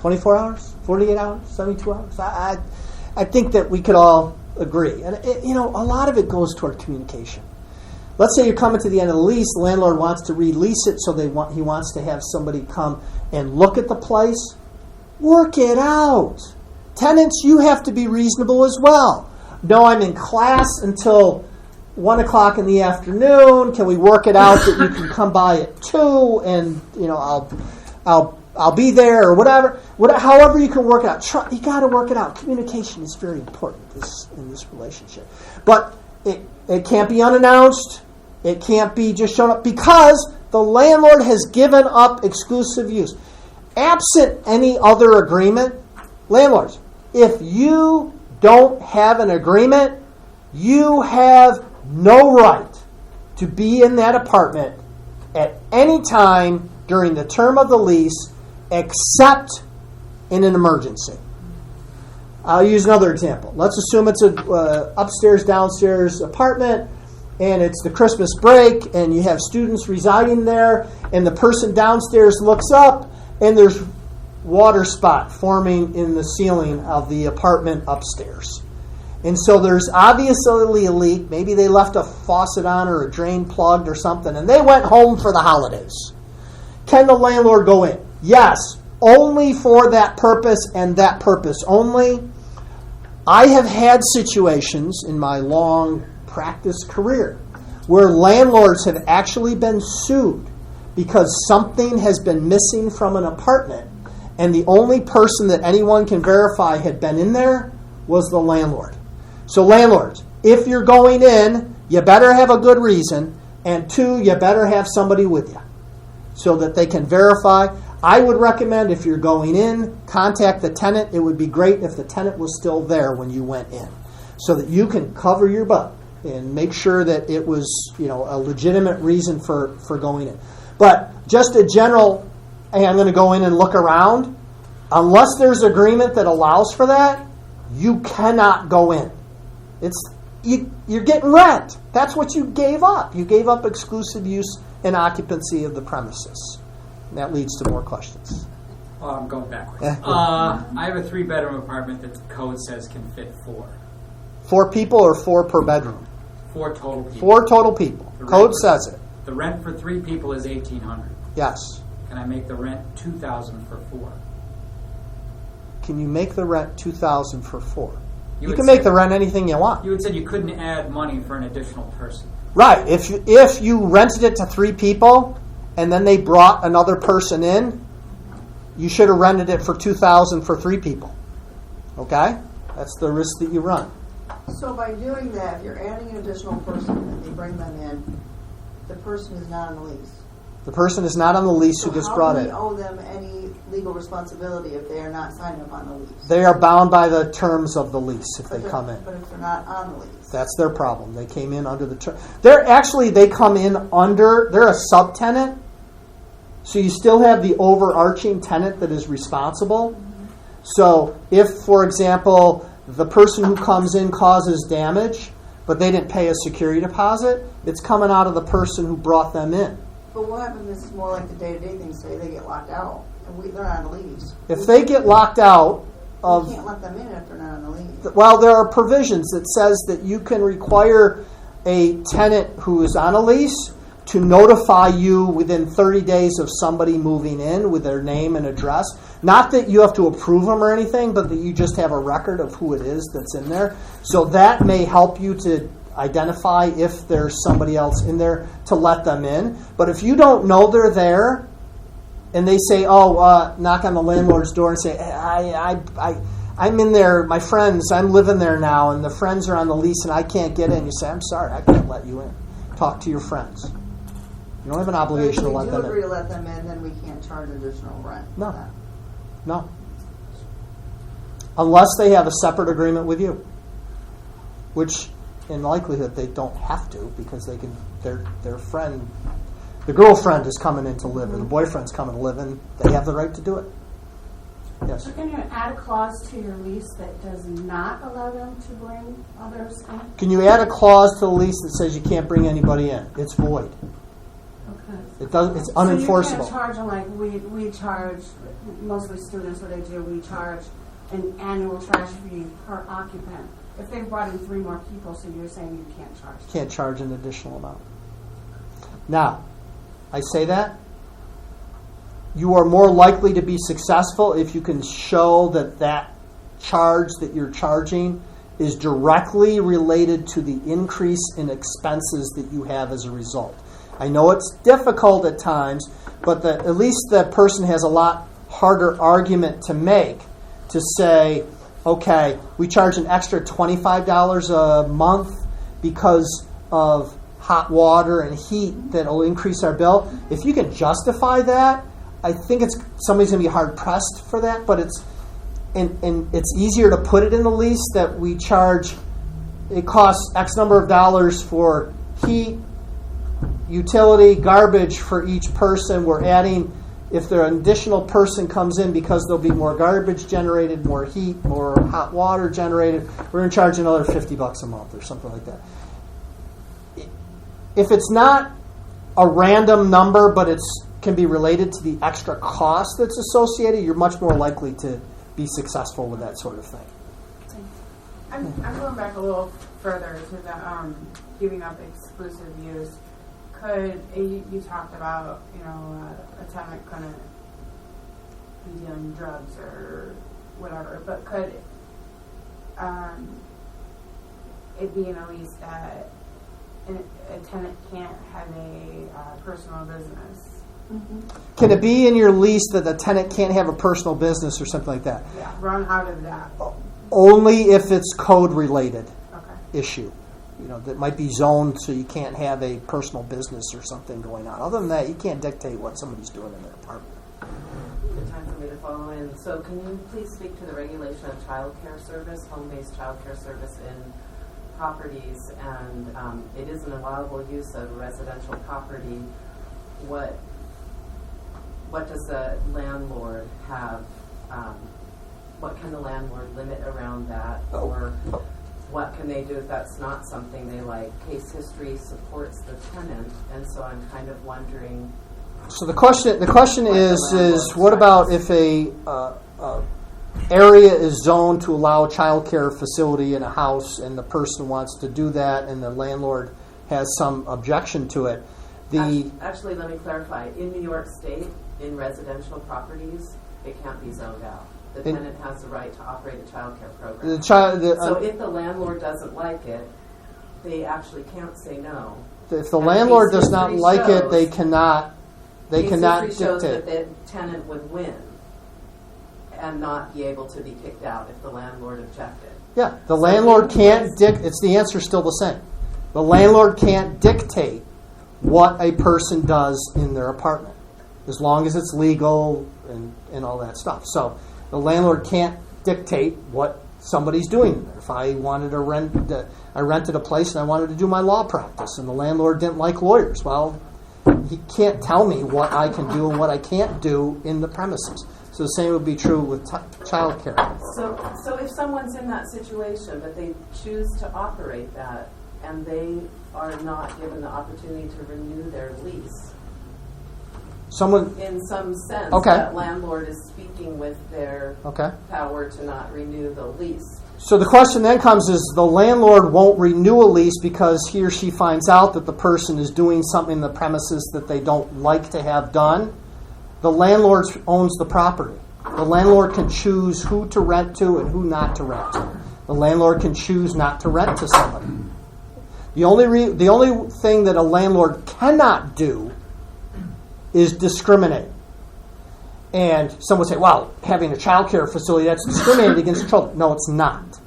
24 hours? 48 hours? 72 hours? I think that we could all agree. And, a lot of it goes toward communication. Let's say you're coming to the end of the lease, the landlord wants to release it, so he wants to have somebody come and look at the place. Work it out. Tenants, you have to be reasonable as well. No, I'm in class until 1 o'clock in the afternoon. Can we work it out that you can come by at 2 and I'll be there or whatever. However you can work it out. You got to work it out. Communication is very important in this relationship. But it can't be unannounced. It can't be just shown up because the landlord has given up exclusive use. Absent any other agreement, landlords, if you don't have an agreement, you have no right to be in that apartment at any time during the term of the lease except in an emergency. I'll use another example. Let's assume it's a upstairs, downstairs apartment, and it's the Christmas break, and you have students residing there, and the person downstairs looks up, and there's water spot forming in the ceiling of the apartment upstairs. And so there's obviously a leak. Maybe they left a faucet on or a drain plugged or something, and they went home for the holidays. Can the landlord go in? Yes, only for that purpose and that purpose only. I have had situations in my long practice career where landlords have actually been sued because something has been missing from an apartment, and the only person that anyone can verify had been in there was the landlord. So landlords, if you're going in, you better have a good reason, and two, you better have somebody with you so that they can verify. I would recommend if you're going in, contact the tenant. It would be great if the tenant was still there when you went in so that you can cover your butt and make sure that it was, a legitimate reason for going in. But just a general, hey, I'm going to go in and look around, unless there's agreement that allows for that, you cannot go in. You're getting rent. That's what you gave up. You gave up exclusive use and occupancy of the premises. And that leads to more questions. Oh, I'm going backwards. I have a 3-bedroom apartment that the code says can fit 4. 4 people or 4 per bedroom? 4 total people. 4 total people. Code says it. The rent for 3 people is $1,800. Yes. Can I make the rent $2,000 for 4? Can you make the rent $2,000 for 4? You had can make said- the rent anything you want. You had said you couldn't add money for an additional person. Right. If you rented it to 3 people and then they brought another person in, you should have rented it for $2,000 for 3 people. Okay? That's the risk that you run. So by doing that, if you're adding an additional person and they bring them in, the person is not on the lease. The person is not on the lease who gets brought in. How do we owe them any legal responsibility if they are not signing up on the lease? They are bound by the terms of the lease if they come in. But if they're not on the lease? That's their problem. They came in under the term. They come in under, they're a subtenant. So you still have the overarching tenant that is responsible. So if, for example, the person who comes in causes damage, but they didn't pay a security deposit, it's coming out of the person who brought them in. But what happens if it's more like the day-to-day thing, say they get locked out and they're not on the lease? If they get locked out We can't let them in if they're not on the lease. Well, there are provisions that says that you can require a tenant who is on a lease to notify you within 30 days of somebody moving in with their name and address. Not that you have to approve them or anything, but that you just have a record of who it is that's in there. So that may help you to identify if there's somebody else in there to let them in. But if you don't know they're there, and they say, knock on the landlord's door and say, I'm in there, my friends, I'm living there now, and the friends are on the lease and I can't get in. You say, I'm sorry, I can't let you in. Talk to your friends. You don't have an obligation to let them in. If we do agree to let them in, then we can't charge additional rent. No. No. Unless they have a separate agreement with you. Which, in likelihood, they don't have to because they can. Their friend, the girlfriend is coming in to live, or the boyfriend's coming to live, and they have the right to do it. Yes. So can you add a clause to your lease that does not allow them to bring others in? Can you add a clause to the lease that says you can't bring anybody in? It's void. Okay. It does. It's unenforceable. So you can't charge them like we charge, mostly students, what they do, we charge an annual trash fee per occupant. If they brought in 3 more people, so you're saying you can't charge them. Can't charge an additional amount. Now, I say that you are more likely to be successful if you can show that that charge that you're charging is directly related to the increase in expenses that you have as a result. I know it's difficult at times, but at least the person has a lot harder argument to make to say, okay, we charge an extra $25 a month because of hot water and heat that will increase our bill. If you can justify that, I think somebody's going to be hard pressed for that. But it's easier to put it in the lease that we charge. It costs X number of dollars for heat, utility, garbage for each person. We're adding if there an additional person comes in because there'll be more garbage generated, more heat, more hot water generated, we're going to charge another $50 a month or something like that. If it's not a random number, but it can be related to the extra cost that's associated, you're much more likely to be successful with that sort of thing. I'm going back a little further to the giving up exclusive use. Could you talked about a tenant couldn't be dealing drugs or whatever, but could it be in a lease that a tenant can't have a personal business? Can it be in your lease that the tenant can't have a personal business or something like that? Yeah, run out of that. Only if it's code related Okay. issue. That might be zoned so you can't have a personal business or something going on. Other than that, you can't dictate what somebody's doing in their apartment. Good time for me to follow in. So can you please speak to the regulation of child care service, home-based child care service in properties, and it is an allowable use of residential property. What does the landlord have? What can the landlord limit around that, or what can they do if that's not something they like? Case history supports the tenant, and so I'm kind of wondering. So the question is what about if a area is zoned to allow a child care facility in a house, and the person wants to do that, and the landlord has some objection to it? Actually, let me clarify. In New York State, in residential properties, it can't be zoned out. The tenant has the right to operate a child care program. So if the landlord doesn't like it, they actually can't say no. If the landlord does not like it, they cannot dictate. Shows that the tenant would win and not be able to be kicked out if the landlord objected. Yeah, the landlord can't it's the answer still the same. The landlord can't dictate what a person does in their apartment, as long as it's legal and all that stuff. So the landlord can't dictate what somebody's doing. If I wanted to I rented a place and I wanted to do my law practice, and the landlord didn't like lawyers. Well, he can't tell me what I can do and what I can't do in the premises. So the same would be true with child care. So if someone's in that situation, but they choose to operate that, and they are not given the opportunity to renew their lease, in some sense, that landlord is speaking with their power to not renew the lease. So the question then comes is the landlord won't renew a lease because he or she finds out that the person is doing something in the premises that they don't like to have done. The landlord owns the property. The landlord can choose who to rent to and who not to rent to. The landlord can choose not to rent to somebody. The only thing that a landlord cannot do is discriminate. And some would say, well, having a child care facility, that's discriminating against children. No, it's not.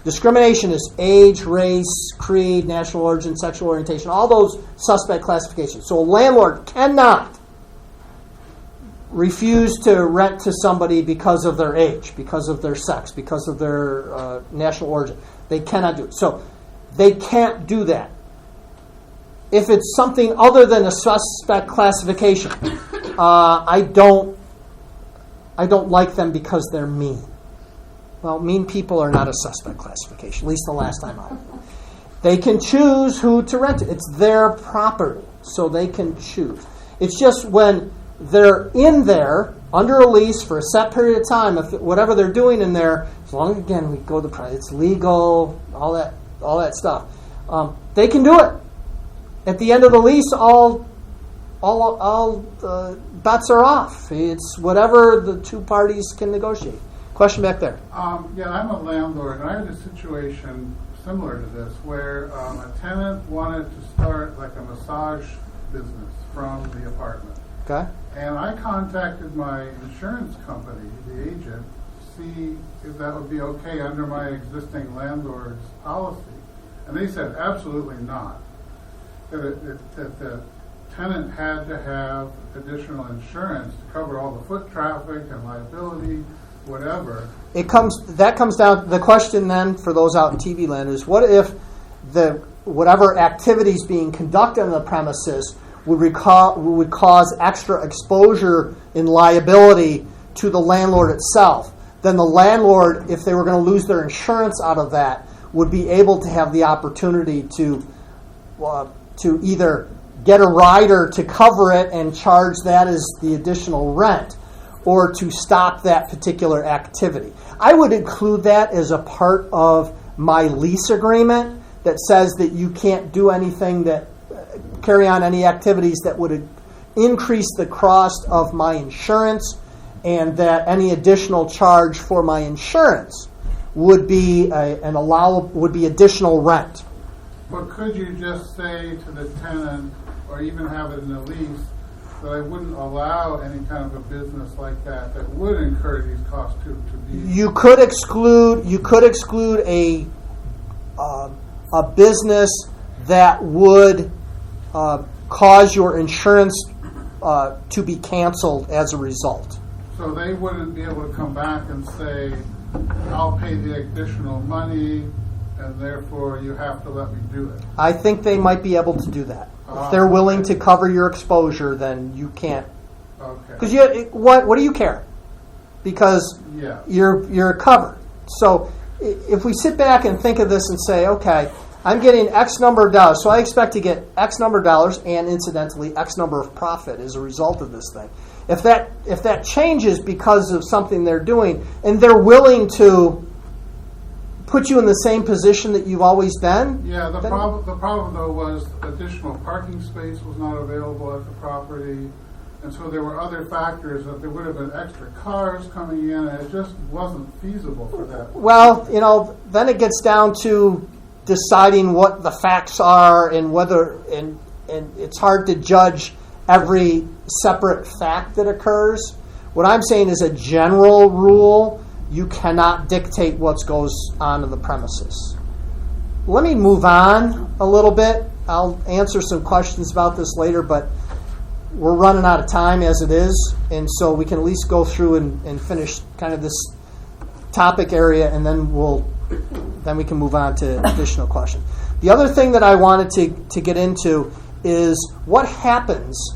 Discrimination is age, race, creed, national origin, sexual orientation, all those suspect classifications. So a landlord cannot refuse to rent to somebody because of their age, because of their sex, because of their national origin. They cannot do it. So they can't do that. If it's something other than a suspect classification, I don't like them because they're mean. Well, mean people are not a suspect classification, at least the last time I was. They can choose who to rent it. It's their property, so they can choose. It's just when they're in there under a lease for a set period of time, if whatever they're doing in there, as long as, again, we go the it's legal, all that stuff, they can do it. At the end of the lease, all bets are off. It's whatever the two parties can negotiate. Question back there. Yeah, I'm a landlord, and I had a situation similar to this where a tenant wanted to start like a massage business from the apartment. Okay. And I contacted my insurance company, the agent, to see if that would be okay under my existing landlord's policy. And they said absolutely not. That the tenant had to have additional insurance to cover all the foot traffic and liability, whatever. That comes down. The question then for those out in TV land is, what if whatever activities being conducted on the premises would cause extra exposure in liability to the landlord itself, then the landlord, if they were going to lose their insurance out of that, would be able to have the opportunity to either get a rider to cover it and charge that as the additional rent, or to stop that particular activity. I would include that as a part of my lease agreement that says that you can't do anything that carry on any activities that would increase the cost of my insurance, and that any additional charge for my insurance would be additional rent. But could you just say to the tenant, or even have it in the lease, that I wouldn't allow any kind of a business like that would incur these costs to be? You could exclude a business that would cause your insurance to be canceled as a result. So they wouldn't be able to come back and say, I'll pay the additional money, and therefore you have to let me do it. I think they might be able to do that. If they're willing to cover your exposure, then you can't. Okay. Because what do you care? Because you're covered. So if we sit back and think of this and say, okay, I'm getting X number of dollars, so I expect to get X number of dollars and incidentally X number of profit as a result of this thing. If that changes because of something they're doing, and they're willing to put you in the same position that you've always been. Yeah, the problem though was additional parking space was not available at the property, and so there were other factors that there would have been extra cars coming in, and it just wasn't feasible for that. Well, then it gets down to deciding what the facts are and whether and it's hard to judge every separate fact that occurs. What I'm saying is a general rule. You cannot dictate what goes on in the premises. Let me move on a little bit. I'll answer some questions about this later, but we're running out of time as it is, and so we can at least go through and finish kind of this topic area, and then we can move on to additional questions. The other thing that I wanted to get into is what happens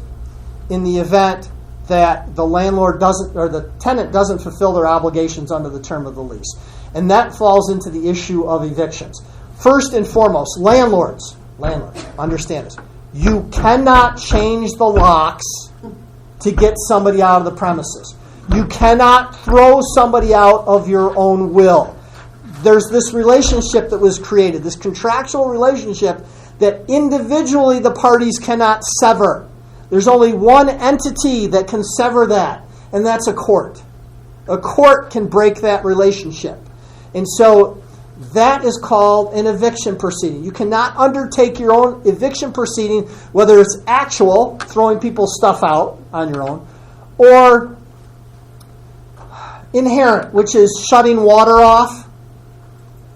in the event that the landlord doesn't, or the tenant doesn't fulfill their obligations under the term of the lease. And that falls into the issue of evictions. First and foremost, landlords, understand this. You cannot change the locks to get somebody out of the premises. You cannot throw somebody out of your own will. There's this relationship that was created, this contractual relationship that individually the parties cannot sever. There's only one entity that can sever that, and that's a court. A court can break that relationship. And so that is called an eviction proceeding. You cannot undertake your own eviction proceeding, whether it's actual, throwing people's stuff out on your own, or inherent, which is shutting water off.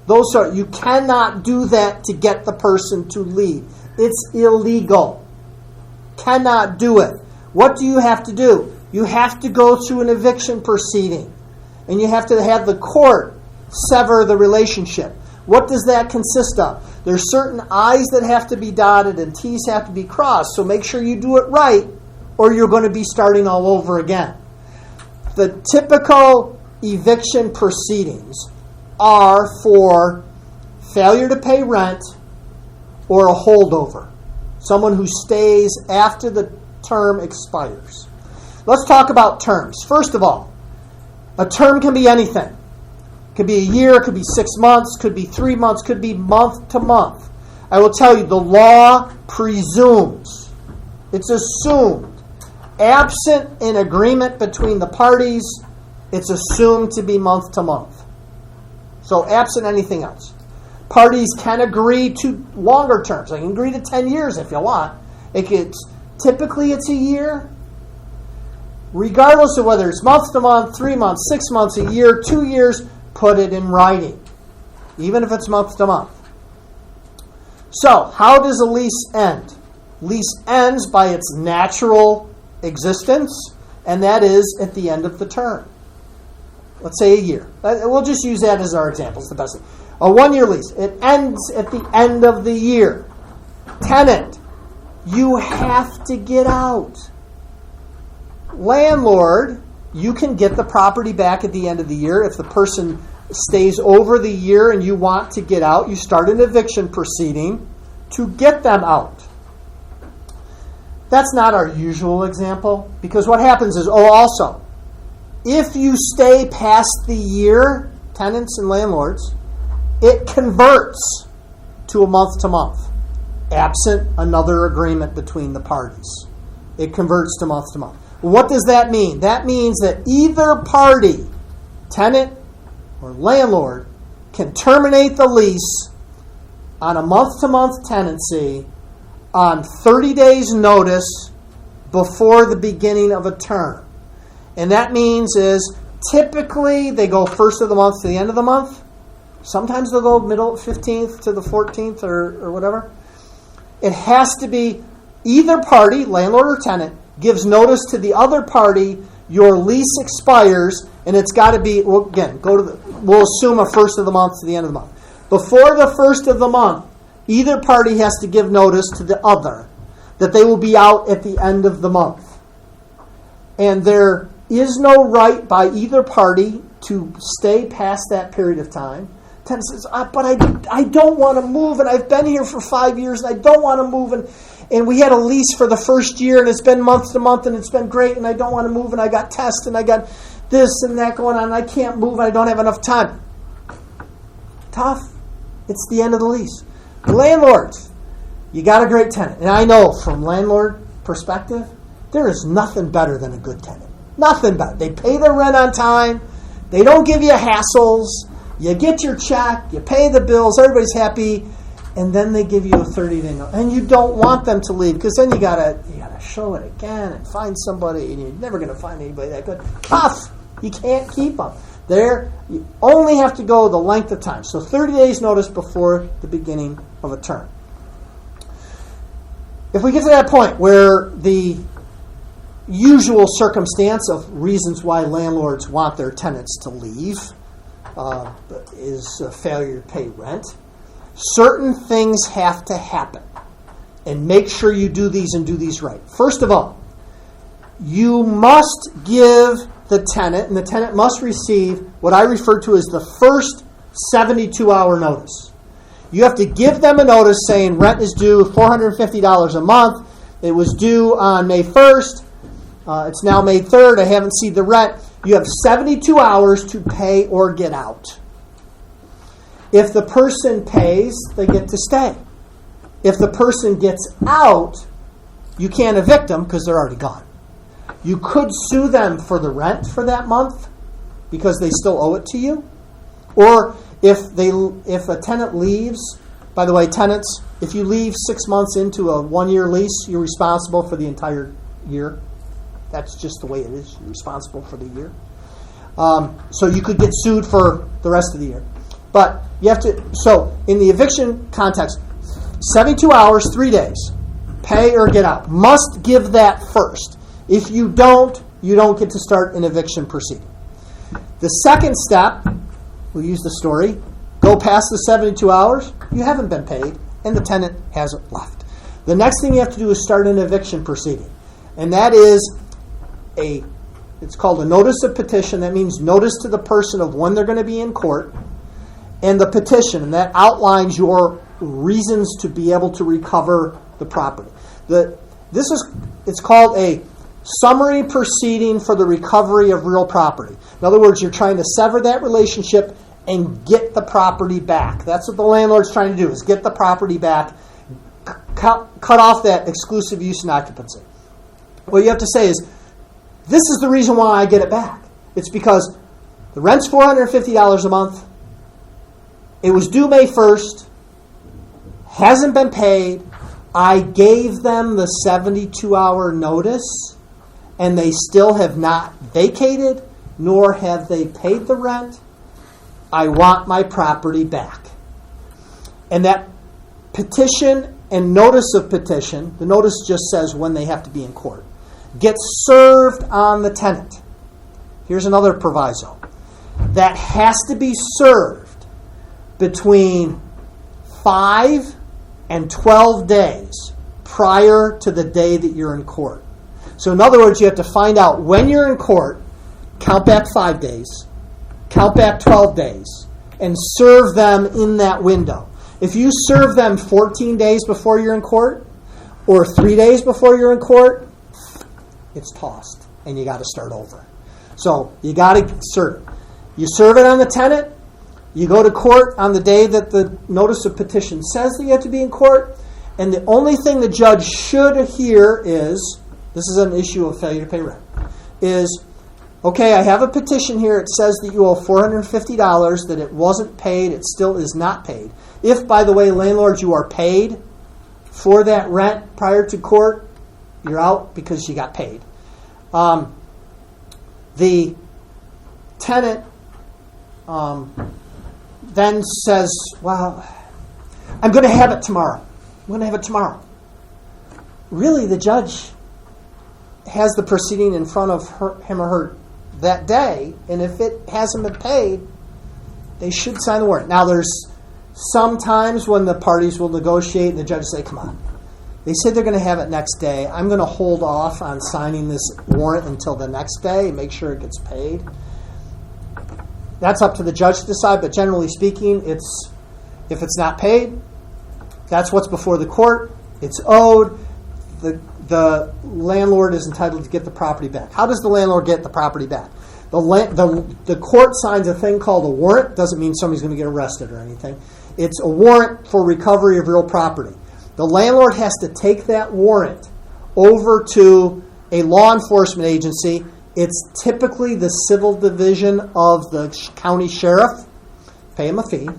You cannot do that to get the person to leave. It's illegal. Cannot do it. What do you have to do? You have to go through an eviction proceeding, and you have to have the court sever the relationship. What does that consist of? There's certain I's that have to be dotted and T's have to be crossed, so make sure you do it right, or you're going to be starting all over again. The typical eviction proceedings are for failure to pay rent or a holdover. Someone who stays after the term expires. Let's talk about terms. First of all, a term can be anything. It could be a year, it could be 6 months, could be 3 months, could be month to month. I will tell you, the law presumes, it's assumed, absent an agreement between the parties, it's assumed to be month to month. So absent anything else. Parties can agree to longer terms. They can agree to 10 years if you want. Typically it's a year. Regardless of whether it's month to month, 3 months, 6 months, a year, 2 years, put it in writing. Even if it's month to month. So, how does a lease end? Lease ends by its natural existence, and that is at the end of the term. Let's say a year. We'll just use that as our example. It's the best thing. A 1-year lease. It ends at the end of the year. Tenant. you have to get out. Landlord, you can get the property back at the end of the year. If the person stays over the year and you want to get out, you start an eviction proceeding to get them out. That's not our usual example, because what happens is, also, if you stay past the year, tenants and landlords, it converts to a month-to-month, absent another agreement between the parties. It converts to month-to-month. What does that mean? That means that either party, tenant or landlord, can terminate the lease on a month-to-month tenancy on 30 days' notice before the beginning of a term. And that means is typically they go first of the month to the end of the month. Sometimes they'll go middle 15th to the 14th or whatever. It has to be either party, landlord or tenant, gives notice to the other party, your lease expires, and it's got to be, we'll assume a first of the month to the end of the month. Before the first of the month, either party has to give notice to the other that they will be out at the end of the month. And there is no right by either party to stay past that period of time. Tenant says, but I don't want to move, and I've been here for 5 years, and I don't want to move, and we had a lease for the first year, and it's been month to month, and it's been great, and I don't want to move, and I got tests, and I got this and that going on, and I can't move, and I don't have enough time. Tough. It's the end of the lease. Landlords, you got a great tenant. And I know from landlord perspective, there is nothing better than a good tenant. Nothing better. They pay their rent on time. They don't give you hassles. You get your check. You pay the bills. Everybody's happy. And then they give you a 30-day notice. And you don't want them to leave, because then you gotta show it again and find somebody, and you're never going to find anybody that good. Tough. You can't keep them. You only have to go the length of time. So 30 days notice before the beginning of a term. If we get to that point where the usual circumstance of reasons why landlords want their tenants to leave is a failure to pay rent, certain things have to happen. And make sure you do these and do these right. First of all, you must give the tenant, and the tenant must receive what I refer to as the first 72-hour notice. You have to give them a notice saying rent is due $450 a month. It was due on May 1st. It's now May 3rd. I haven't seen the rent. You have 72 hours to pay or get out. If the person pays, they get to stay. If the person gets out, you can't evict them because they're already gone. You could sue them for the rent for that month because they still owe it to you. Or if a tenant leaves, by the way, tenants, if you leave 6 months into a 1-year lease, you're responsible for the entire year. That's just the way it is. You're responsible for the year. So you could get sued for the rest of the year. But you have to, so in the eviction context, 72 hours, 3 days. Pay or get out. Must give that first. If you don't get to start an eviction proceeding. The second step, we'll use the story, go past the 72 hours, you haven't been paid, and the tenant hasn't left. The next thing you have to do is start an eviction proceeding. And that is it's called a notice of petition. That means notice to the person of when they're going to be in court. And the petition, and that outlines your reasons to be able to recover the property. It's called a summary proceeding for the recovery of real property. In other words, you're trying to sever that relationship and get the property back. That's what the landlord's trying to do, is get the property back, cut off that exclusive use and occupancy. What you have to say is, this is the reason why I get it back. It's because the rent's $450 a month. It was due May 1st. Hasn't been paid. I gave them the 72-hour notice, and they still have not vacated, nor have they paid the rent. I want my property back. And that petition and notice of petition, the notice just says when they have to be in court, gets served on the tenant. Here's another proviso. That has to be served between 5 and 12 days prior to the day that you're in court. So in other words, you have to find out when you're in court, count back 5 days, count back 12 days, and serve them in that window. If you serve them 14 days before you're in court, or 3 days before you're in court, it's tossed, and you got to start over. So you got to serve it. You serve it on the tenant. You go to court on the day that the notice of petition says that you have to be in court, and the only thing the judge should hear is, this is an issue of failure to pay rent, is, okay, I have a petition here. It says that you owe $450, that it wasn't paid. It still is not paid. If, by the way, landlord, you are paid for that rent prior to court, you're out because you got paid. The tenant then says, well, I'm going to have it tomorrow. I'm going to have it tomorrow. Really, the judge has the proceeding in front of him or her that day, and if it hasn't been paid, they should sign the warrant. Now, there's some times when the parties will negotiate and the judge say, come on. They said they're going to have it next day. I'm going to hold off on signing this warrant until the next day and make sure it gets paid. That's up to the judge to decide, but generally speaking, if it's not paid, that's what's before the court. It's owed. The landlord is entitled to get the property back. How does the landlord get the property back? The court signs a thing called a warrant. Doesn't mean somebody's going to get arrested or anything. It's a warrant for recovery of real property. The landlord has to take that warrant over to a law enforcement agency. It's typically the civil division of the county sheriff. Pay him a fee.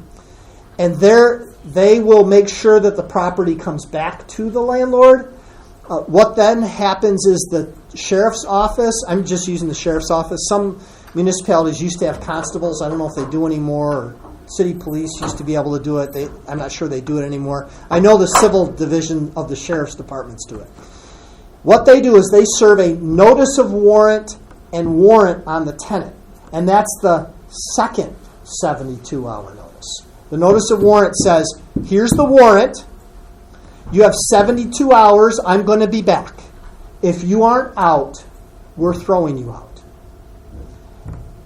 And they will make sure that the property comes back to the landlord. What then happens is the sheriff's office, I'm just using the sheriff's office. Some municipalities used to have constables. I don't know if they do anymore. Or city police used to be able to do it. I'm not sure they do it anymore. I know the civil division of the sheriff's departments do it. What they do is they serve a notice of warrant and warrant on the tenant. And that's the second 72-hour notice. The notice of warrant says, here's the warrant. You have 72 hours. I'm going to be back. If you aren't out, we're throwing you out.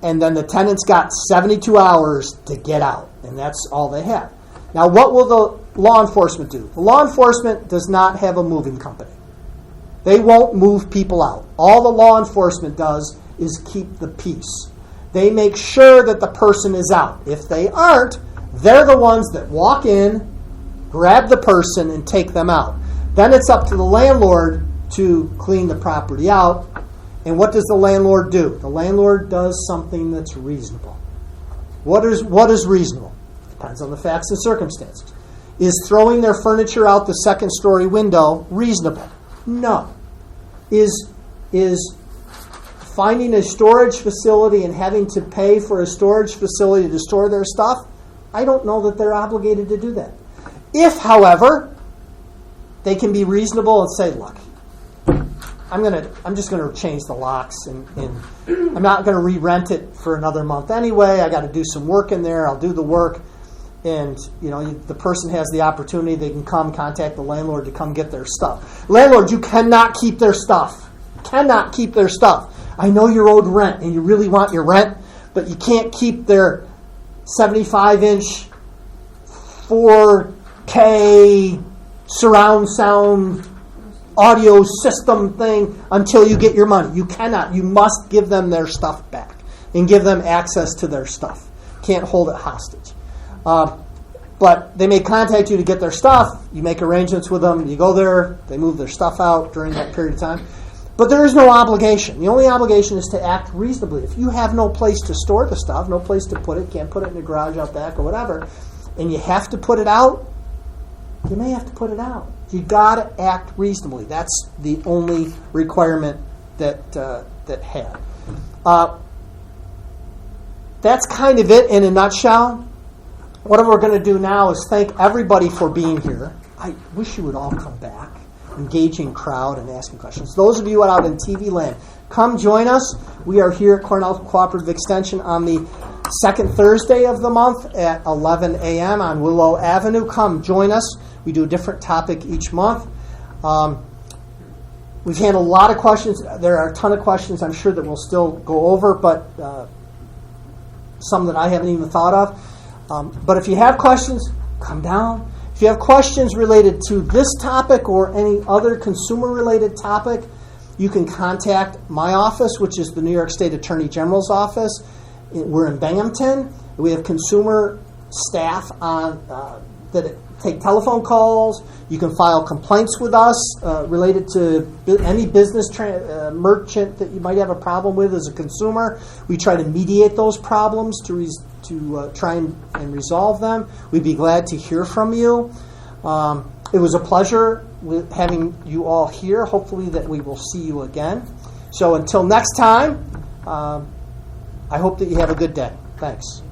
And then the tenant's got 72 hours to get out. And that's all they have. Now, what will the law enforcement do? The law enforcement does not have a moving company. They won't move people out. All the law enforcement does is keep the peace. They make sure that the person is out. If they aren't, they're the ones that walk in, grab the person, and take them out. Then it's up to the landlord to clean the property out. And what does the landlord do? The landlord does something that's reasonable. What is reasonable? Depends on the facts and circumstances. Is throwing their furniture out the second-story window reasonable? No. Is finding a storage facility and having to pay for a storage facility to store their stuff? I don't know that they're obligated to do that. If, however, they can be reasonable and say, look, I'm just going to change the locks and I'm not going to re-rent it for another month anyway. I got to do some work in there. I'll do the work. And, the person has the opportunity. They can come contact the landlord to come get their stuff. Landlord, you cannot keep their stuff. Cannot keep their stuff. I know you're owed rent and you really want your rent, but you can't keep their 75-inch 4K surround sound audio system thing until you get your money. You cannot. You must give them their stuff back and give them access to their stuff. Can't hold it hostage. But they may contact you to get their stuff. You make arrangements with them. You go there. They move their stuff out during that period of time. But there is no obligation. The only obligation is to act reasonably. If you have no place to store the stuff, no place to put it, can't put it in the garage out back or whatever, and you have to put it out, you may have to put it out. You got to act reasonably. That's the only requirement that had. That's kind of it in a nutshell. What we're going to do now is thank everybody for being here. I wish you would all come back, engaging crowd and asking questions. Those of you out in TV land, come join us. We are here at Cornell Cooperative Extension on the second Thursday of the month at 11 a.m. on Willow Avenue. Come join us. We do a different topic each month. We've handled a lot of questions. There are a ton of questions I'm sure that we'll still go over, but some that I haven't even thought of. But if you have questions, come down. If you have questions related to this topic or any other consumer-related topic, you can contact my office, which is the New York State Attorney General's office. We're in Binghamton. We have consumer staff on that take telephone calls. You can file complaints with us related to any business merchant that you might have a problem with as a consumer. We try to mediate those problems to try and resolve them. We'd be glad to hear from you. It was a pleasure with having you all here. Hopefully that we will see you again. So until next time, I hope that you have a good day. Thanks.